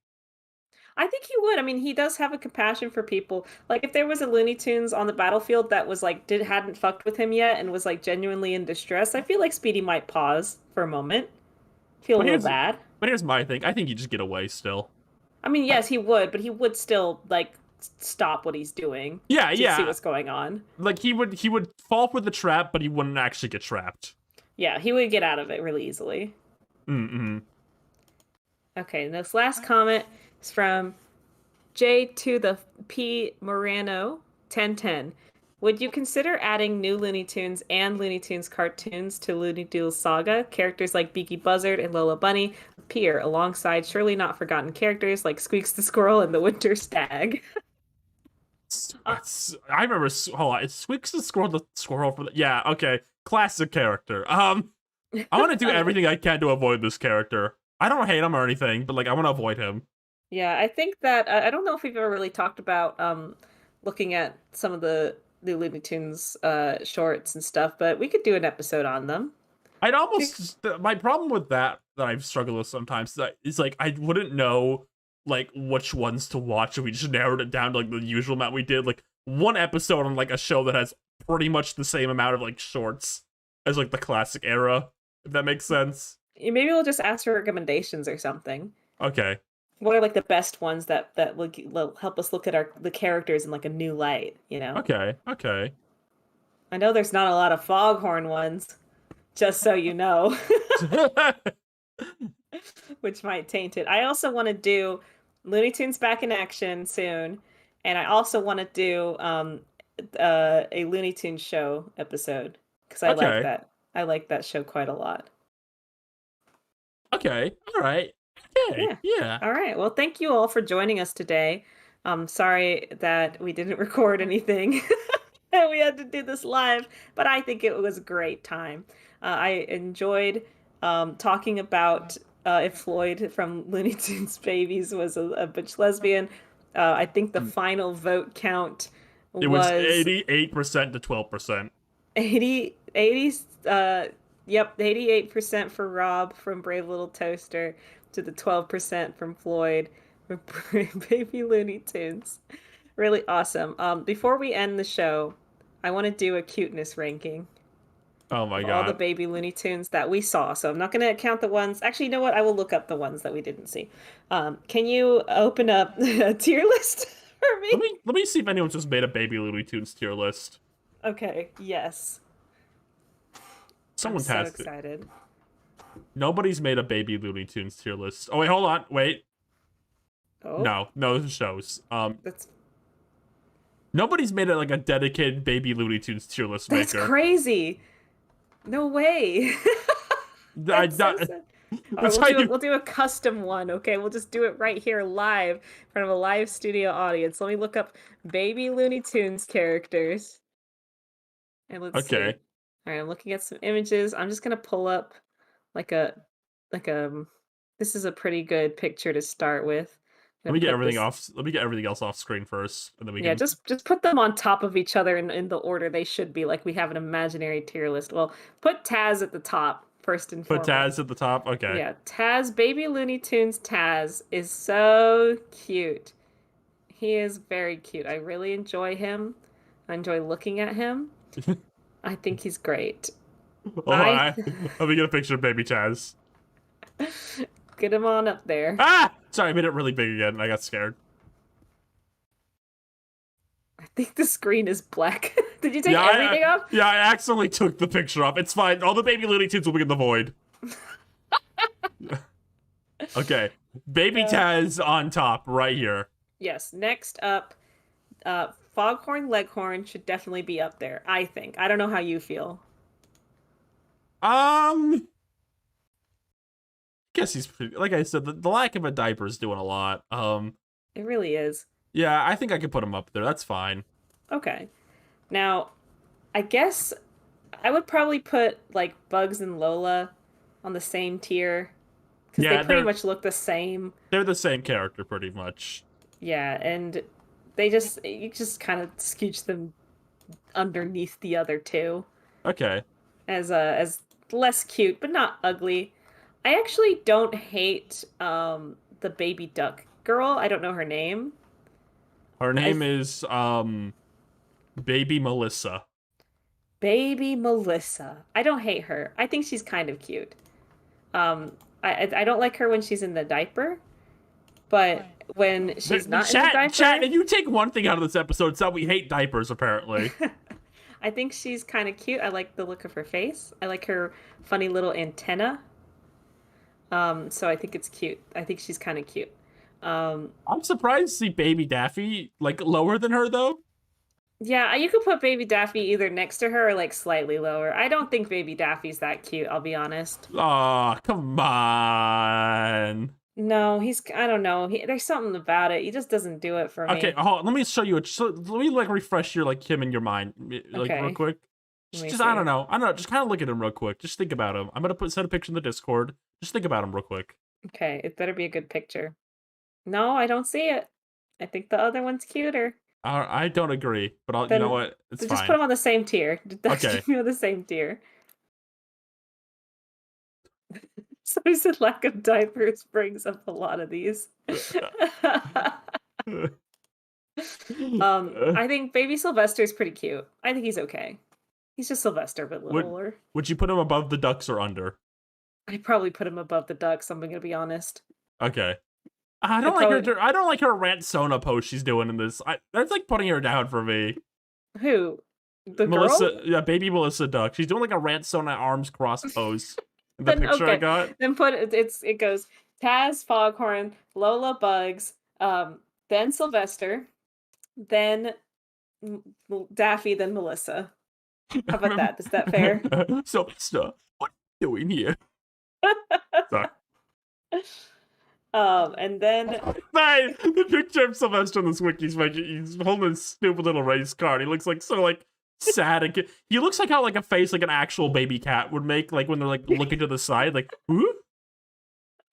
Speaker 2: I think he would. I mean, he does have a compassion for people. Like if there was a Looney Tunes on the battlefield that was like hadn't fucked with him yet and was like genuinely in distress, I feel like Speedy might pause for a moment, feel a
Speaker 1: But
Speaker 2: little bad.
Speaker 1: here's my thing. I think you just get away still.
Speaker 2: I mean, yes, he would, but he would still like stop what he's doing
Speaker 1: Yeah,
Speaker 2: to see
Speaker 1: yeah.
Speaker 2: what's going on.
Speaker 1: Like he would fall for the trap, but he wouldn't actually get trapped.
Speaker 2: Yeah, he would get out of it really easily.
Speaker 1: Mm-hmm.
Speaker 2: Okay, and this last comment is from J to the P Morano 1010. Would you consider adding new Looney Tunes and Looney Tunes cartoons to Looney Duels Saga? Characters like Beaky Buzzard and Lola Bunny appear alongside surely not forgotten characters like Squeaks the Squirrel and the Winter Stag.
Speaker 1: I remember. Hold on, it's Squeaks the squirrel for the. Yeah, okay, classic character. I want to do everything I can to avoid this character. I don't hate him or anything, but like I want to avoid him.
Speaker 2: Yeah, I think that I don't know if we've ever really talked about looking at some of the new Looney Tunes shorts and stuff, but we could do an episode on them.
Speaker 1: I'd almost my problem with that I've struggled with sometimes is like I wouldn't know like which ones to watch if we just narrowed it down to like the usual amount we did. Like one episode on like a show that has pretty much the same amount of like shorts as like the classic era, if that makes sense.
Speaker 2: Maybe we'll just ask for recommendations or something.
Speaker 1: Okay.
Speaker 2: What are like the best ones that will help us look at the characters in like a new light, you know?
Speaker 1: Okay. Okay.
Speaker 2: I know there's not a lot of Foghorn ones, just so you know, which might taint it. I also want to do Looney Tunes back in action soon, and I also want to do a Looney Tunes show episode because I like
Speaker 1: Okay.
Speaker 2: that. I like that show quite a lot.
Speaker 1: Okay. All right. Okay. Yeah.
Speaker 2: All right. Well, thank you all for joining us today. Sorry that we didn't record anything. we had to do this live, but I think it was a great time. I enjoyed talking about if Floyd from Looney Tunes Babies was a butch lesbian. I think the final vote count
Speaker 1: It was
Speaker 2: was
Speaker 1: 88% to 12%.
Speaker 2: 80, yep, 88% for Rob from Brave Little Toaster to the 12% from Floyd from Baby Looney Tunes. Really awesome. Before we end the show, I want to do a cuteness ranking
Speaker 1: Oh my
Speaker 2: of all the
Speaker 1: god.
Speaker 2: Baby Looney Tunes that we saw. So I'm not going to count the ones. Actually, you know what? I will look up the ones that we didn't see. Can you open up a tier list for me?
Speaker 1: Let me see if anyone's just made a Baby Looney Tunes tier list.
Speaker 2: Okay, yes.
Speaker 1: Someone
Speaker 2: I'm so
Speaker 1: has to.
Speaker 2: excited.
Speaker 1: Nobody's made a Baby Looney Tunes tier list. Oh wait, hold on. Wait.
Speaker 2: Oh,
Speaker 1: No, this shows.
Speaker 2: that's
Speaker 1: Nobody's made it like a dedicated Baby Looney Tunes tier list
Speaker 2: that's
Speaker 1: maker.
Speaker 2: crazy. No way.
Speaker 1: I,
Speaker 2: That's so
Speaker 1: that,
Speaker 2: sad. All
Speaker 1: that's
Speaker 2: right,
Speaker 1: how you.
Speaker 2: we'll do a custom one, okay? We'll just do it right here live in front of a live studio audience. Let me look up Baby Looney Tunes characters. And let's see.
Speaker 1: Okay.
Speaker 2: All right, I'm looking at some images. I'm just gonna pull up like a like a this is a pretty good picture to start with. I'm
Speaker 1: Let me
Speaker 2: gonna
Speaker 1: get
Speaker 2: put
Speaker 1: everything
Speaker 2: this.
Speaker 1: off. Let me get everything else off screen first, and then we
Speaker 2: Yeah,
Speaker 1: can
Speaker 2: just put them on top of each other in the order they should be, like we have an imaginary tier list. Well, put Taz at the top first and
Speaker 1: put
Speaker 2: foremost.
Speaker 1: Taz at the top. Okay.
Speaker 2: Yeah, Taz, Baby Looney Tunes Taz is so cute. He is very cute. I really enjoy him. I enjoy looking at him. I think he's great.
Speaker 1: Oh,
Speaker 2: I
Speaker 1: let me get a picture of Baby Taz.
Speaker 2: get him on up there.
Speaker 1: Ah! Sorry, I made it really big again. I got scared.
Speaker 2: I think the screen is black. Did you take
Speaker 1: Yeah,
Speaker 2: everything off?
Speaker 1: yeah, I accidentally took the picture off. It's fine. All the Baby Looney Tunes will be in the void. Okay. Baby Taz on top, right here.
Speaker 2: Yes. Next up, Foghorn Leghorn should definitely be up there, I think. I don't know how you feel.
Speaker 1: Guess he's pretty, like I said, the lack of a diaper is doing a lot.
Speaker 2: It really is.
Speaker 1: Yeah, I think I could put him up there. That's fine.
Speaker 2: Okay. Now, I guess I would probably put like Bugs and Lola on the same tier because
Speaker 1: Yeah,
Speaker 2: they pretty much look the same.
Speaker 1: they're the same character pretty much.
Speaker 2: Yeah, and you just kind of scooch them underneath the other two
Speaker 1: Okay.
Speaker 2: as less cute but not ugly. I actually don't hate the baby duck girl. I don't know her name.
Speaker 1: Her name is Baby Melissa.
Speaker 2: Baby Melissa. I don't hate her. I think she's kind of cute. I don't like her when she's in the diaper, but when she's not in the diaper,
Speaker 1: Chat, and you take one thing out of this episode, it's that we hate diapers, apparently.
Speaker 2: I think she's kind of cute. I like the look of her face. I like her funny little antenna. So I think it's cute. I think she's kind of cute.
Speaker 1: I'm surprised to see Baby Daffy, like, lower than her, though.
Speaker 2: Yeah, you could put Baby Daffy either next to her or like slightly lower. I don't think Baby Daffy's that cute, I'll be honest.
Speaker 1: Aw, come on.
Speaker 2: No, I don't know. There's something about it. He just doesn't do it for me.
Speaker 1: Okay, hold on, let me show you let me, like, refresh your, like, him in your mind, like,
Speaker 2: Okay.
Speaker 1: real quick. Just I don't know. Just kind of look at him real quick. Just think about him. I'm gonna send a picture in the Discord. Just think about him real quick.
Speaker 2: Okay, it better be a good picture. No, I don't see it. I think the other one's cuter.
Speaker 1: I don't agree, but you know what? It's
Speaker 2: So
Speaker 1: fine.
Speaker 2: just put them on the same tier.
Speaker 1: Okay.
Speaker 2: Keep me on the same tier. So he said lack of diapers brings up a lot of these. I think Baby Sylvester's pretty cute. I think he's okay. He's just Sylvester, but littler.
Speaker 1: Would you put him above the ducks or under?
Speaker 2: I'd probably put him above the ducks. I'm gonna be honest.
Speaker 1: Okay. I don't like her rant Sona post she's doing in this. That's like putting her down for me.
Speaker 2: Who? The
Speaker 1: Melissa,
Speaker 2: girl?
Speaker 1: yeah, Baby Melissa Duck. She's doing like a rant Sona arms crossed pose. In the picture I got.
Speaker 2: Then it goes Taz, Foghorn, Lola, Bugs, then Sylvester, then Daffy, then Melissa. How about that? Is that fair?
Speaker 1: Sylvester, what are you doing here? Sorry.
Speaker 2: And then
Speaker 1: the picture of Sylvester in this wiki is like he's holding this stupid little race car. He looks like sad. He looks like how like a face like an actual baby cat would make, like when they're like looking to the side, like whoop.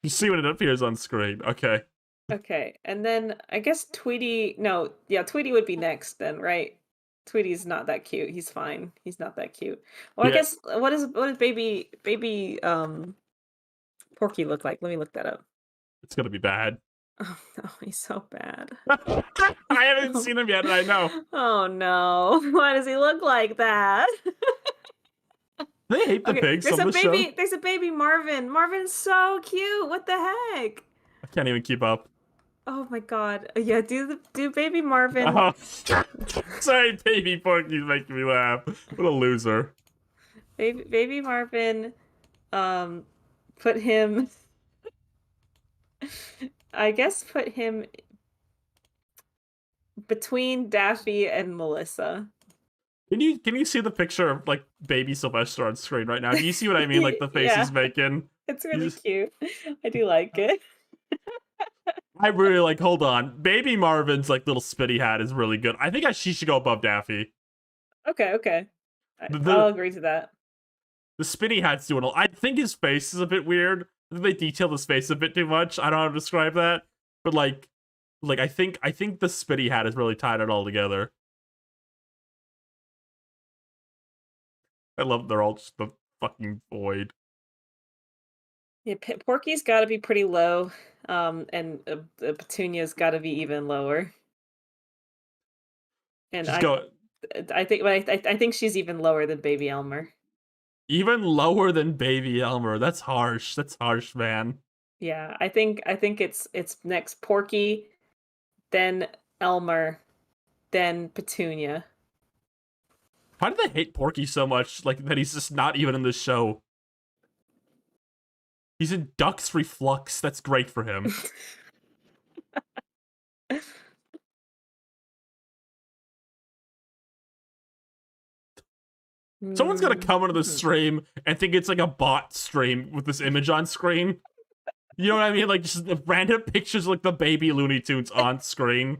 Speaker 1: You see when it appears on screen. Okay.
Speaker 2: Okay, and then I guess Tweety. No, yeah, Tweety would be next then, right? Tweety's not that cute. He's fine. He's not that cute. Well, I
Speaker 1: Yeah,
Speaker 2: guess what does baby Porky look like? Let me look that up.
Speaker 1: it's gonna be bad.
Speaker 2: Oh no, he's so bad.
Speaker 1: I haven't seen him yet, and I know.
Speaker 2: Oh no, why does he look like that?
Speaker 1: They hate the pigs
Speaker 2: there's
Speaker 1: on
Speaker 2: a
Speaker 1: the show.
Speaker 2: baby. There's a baby Marvin. Marvin's so cute. What the heck?
Speaker 1: I can't even keep up.
Speaker 2: Oh my god. Yeah, do baby Marvin.
Speaker 1: Oh. Sorry, baby Porky's making me laugh. What a loser.
Speaker 2: Baby Marvin, put him. I guess put him between Daffy and Melissa.
Speaker 1: Can you see the picture of like baby Sylvester on screen right now? Do you see what I mean? Like the face
Speaker 2: Yeah.
Speaker 1: he's making.
Speaker 2: It's really cute. I do like it.
Speaker 1: I really like. Hold on, baby Marvin's like little spitty hat is really good. I think she should go above Daffy.
Speaker 2: Okay. I'll agree to that.
Speaker 1: The spinny hat's doing. I think his face is a bit weird. I think they detailed his face a bit too much. I don't know how to describe that, but like I think the spitty hat has really tied it all together. I love they're all just the fucking void.
Speaker 2: Yeah, Porky's got to be pretty low, and Petunia's got to be even lower. And I think she's even lower than Baby Elmer.
Speaker 1: Even lower than Baby Elmer. That's harsh. That's harsh, man.
Speaker 2: Yeah, I think it's next Porky, then Elmer, then Petunia.
Speaker 1: Why do they hate Porky so much? Like that he's just not even in the show. He's in Ducks Reflux. That's great for him. Someone's gonna come into the stream and think it's like a bot stream with this image on screen. You know what I mean? Like just random pictures of, like the baby Looney Tunes on screen.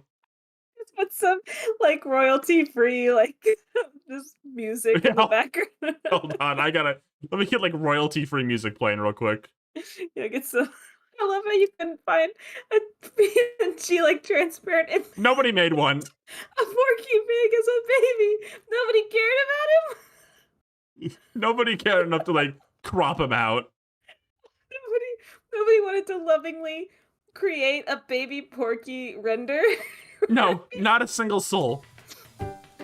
Speaker 2: Just put some like royalty free like just music in the background.
Speaker 1: Hold on, let me get like royalty free music playing real quick.
Speaker 2: Yeah, get some. I love how you can find a PNG like transparent.
Speaker 1: Nobody made one.
Speaker 2: A Porky Pig as a baby. Nobody cared about him.
Speaker 1: Nobody cared enough to like crop him out.
Speaker 2: Nobody wanted to lovingly create a baby Porky render.
Speaker 1: No, not a single soul.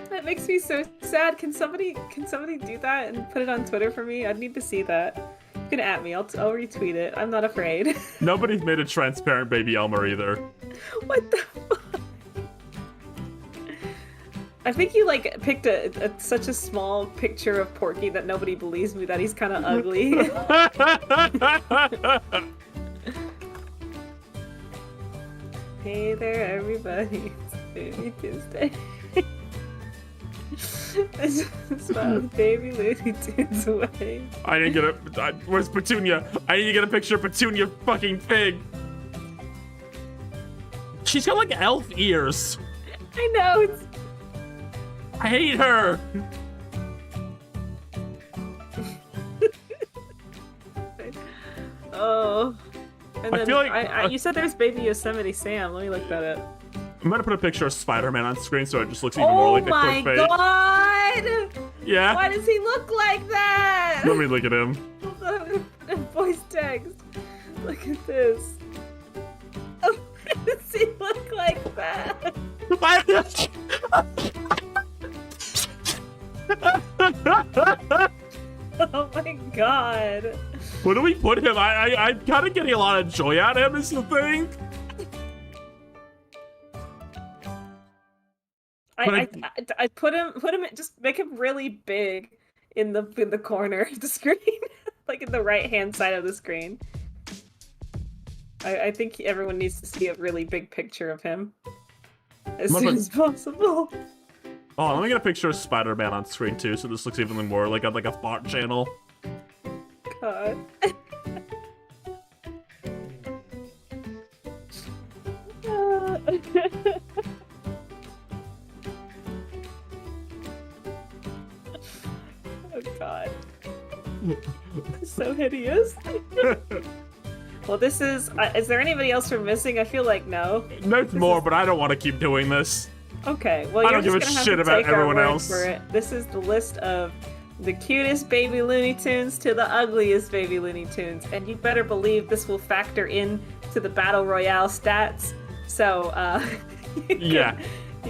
Speaker 2: That makes me so sad. Can somebody do that and put it on Twitter for me? I'd need to see that. You can at me. I'll retweet it. I'm not afraid.
Speaker 1: Nobody's made a transparent baby Elmer either.
Speaker 2: What the fuck? I think you like picked such a small picture of Porky that nobody believes me that he's kind of ugly. Hey there, everybody. It's Baby Tuesday. It's about Baby Looney Tunes away.
Speaker 1: I didn't get it. Where's Petunia? I need to get a picture of Petunia fucking pig. She's got like elf ears.
Speaker 2: I know.
Speaker 1: I hate her.
Speaker 2: Oh. And
Speaker 1: I
Speaker 2: then
Speaker 1: feel like
Speaker 2: you said there's Baby Yosemite Sam. Let me look that up.
Speaker 1: I'm gonna put a picture of Spider-Man on screen so it just looks even more like a quick face.
Speaker 2: Oh my god!
Speaker 1: Yeah?
Speaker 2: Why does he look like that?
Speaker 1: Let me look at him.
Speaker 2: Voice text. Look at this. Why does he look like that? Oh my god.
Speaker 1: Where do we put him? I'm kind of getting a lot of joy out of him is the thing.
Speaker 2: I put him just make him really big in the corner of the screen. Like in the right hand side of the screen. I think everyone needs to see a really big picture of him as soon as possible.
Speaker 1: Oh, let me get a picture of Spider-Man on screen too, so this looks even more like a bot channel.
Speaker 2: God. So hideous. Well, this is there anybody else we're missing? I feel like no.
Speaker 1: There's more, but I don't want to keep doing this.
Speaker 2: Okay, well,
Speaker 1: I
Speaker 2: you're
Speaker 1: don't give
Speaker 2: just
Speaker 1: a
Speaker 2: gonna
Speaker 1: shit
Speaker 2: have to
Speaker 1: about
Speaker 2: take our
Speaker 1: everyone
Speaker 2: word
Speaker 1: else.
Speaker 2: for it. This is the list of the cutest baby Looney Tunes to the ugliest baby Looney Tunes, and you better believe this will factor in to the Battle Royale stats. So, you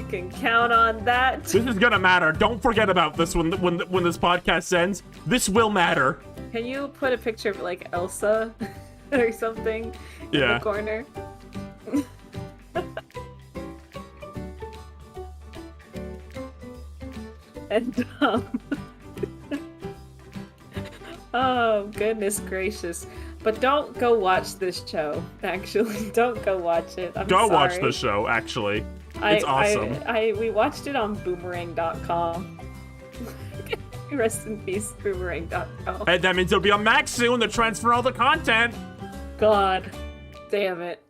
Speaker 2: can count on that.
Speaker 1: This is gonna matter. Don't forget about this when this podcast ends. This will matter.
Speaker 2: Can you put a picture of like Elsa or something in the corner? And oh goodness gracious. But don't go watch this show. Actually, don't go watch it. I'm
Speaker 1: Go
Speaker 2: sorry.
Speaker 1: watch the show, actually. It's awesome.
Speaker 2: We watched it on boomerang.com. Rest in peace, boomerang.com.
Speaker 1: And that means it'll be on Max soon to transfer all the content.
Speaker 2: God damn it.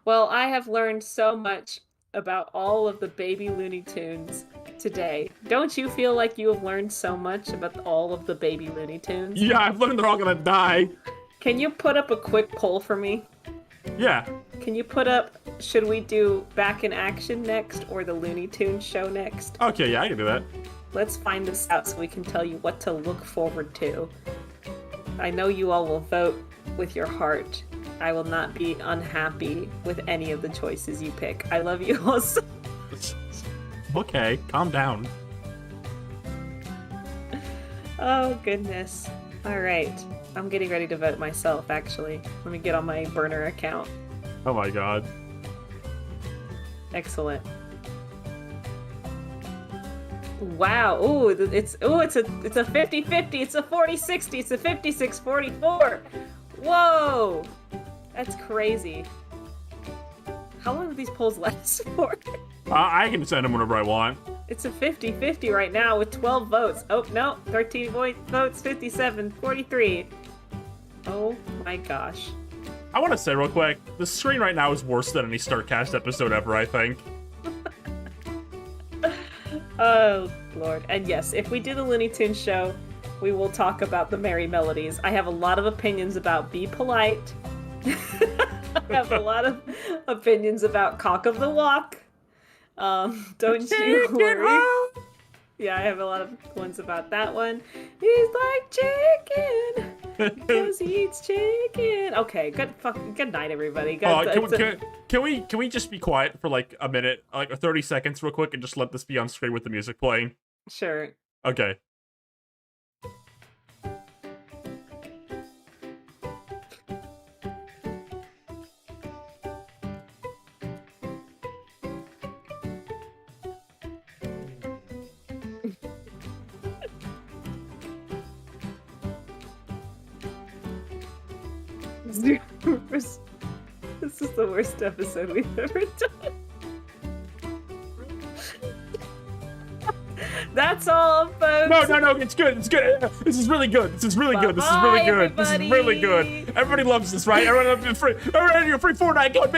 Speaker 2: Well, I have learned so much about all of the baby Looney Tunes today. Don't you feel like you have learned so much about all of the baby Looney Tunes?
Speaker 1: Yeah, I've learned they're all gonna die.
Speaker 2: Can you put up a quick poll for me?
Speaker 1: Yeah.
Speaker 2: Can you put up, should we do Back in Action next or the Looney Tunes show next?
Speaker 1: Okay, yeah, I can do that.
Speaker 2: Let's find this out so we can tell you what to look forward to. I know you all will vote with your heart. I will not be unhappy with any of the choices you pick. I love you all so
Speaker 1: Okay, calm down.
Speaker 2: Oh, goodness. All right. I'm getting ready to vote myself, actually. Let me get on my burner account.
Speaker 1: Oh my god.
Speaker 2: Excellent. Wow. Ooh, it's a 50-50. It's a 40-60. It's a 56-44. Whoa. That's crazy. How long do these polls last for?
Speaker 1: I can send them whenever I want.
Speaker 2: It's a 50-50 right now with 12 votes. Oh, no. 13 votes, 57, 43. Oh my gosh.
Speaker 1: I want to say real quick, the screen right now is worse than any StarCast episode ever, I think.
Speaker 2: Oh, Lord. And yes, if we do the Looney Tunes show, we will talk about the Merry Melodies. I have a lot of opinions about Be Polite. I have a lot of opinions about Cock of the Walk. Don't you worry. Yeah, I have a lot of ones about that one. He's like chicken because he eats chicken. Okay, good night, everybody.
Speaker 1: Can we just be quiet for like a minute, like 30 seconds, real quick, and just let this be on screen with the music playing?
Speaker 2: Sure.
Speaker 1: Okay.
Speaker 2: This is the worst episode we've ever done. That's all, folks.
Speaker 1: No, it's good. It's good. This is really good. This is really good. This is really good. This is really good. Everybody loves this, right? Everyone, you're free Fortnite. Go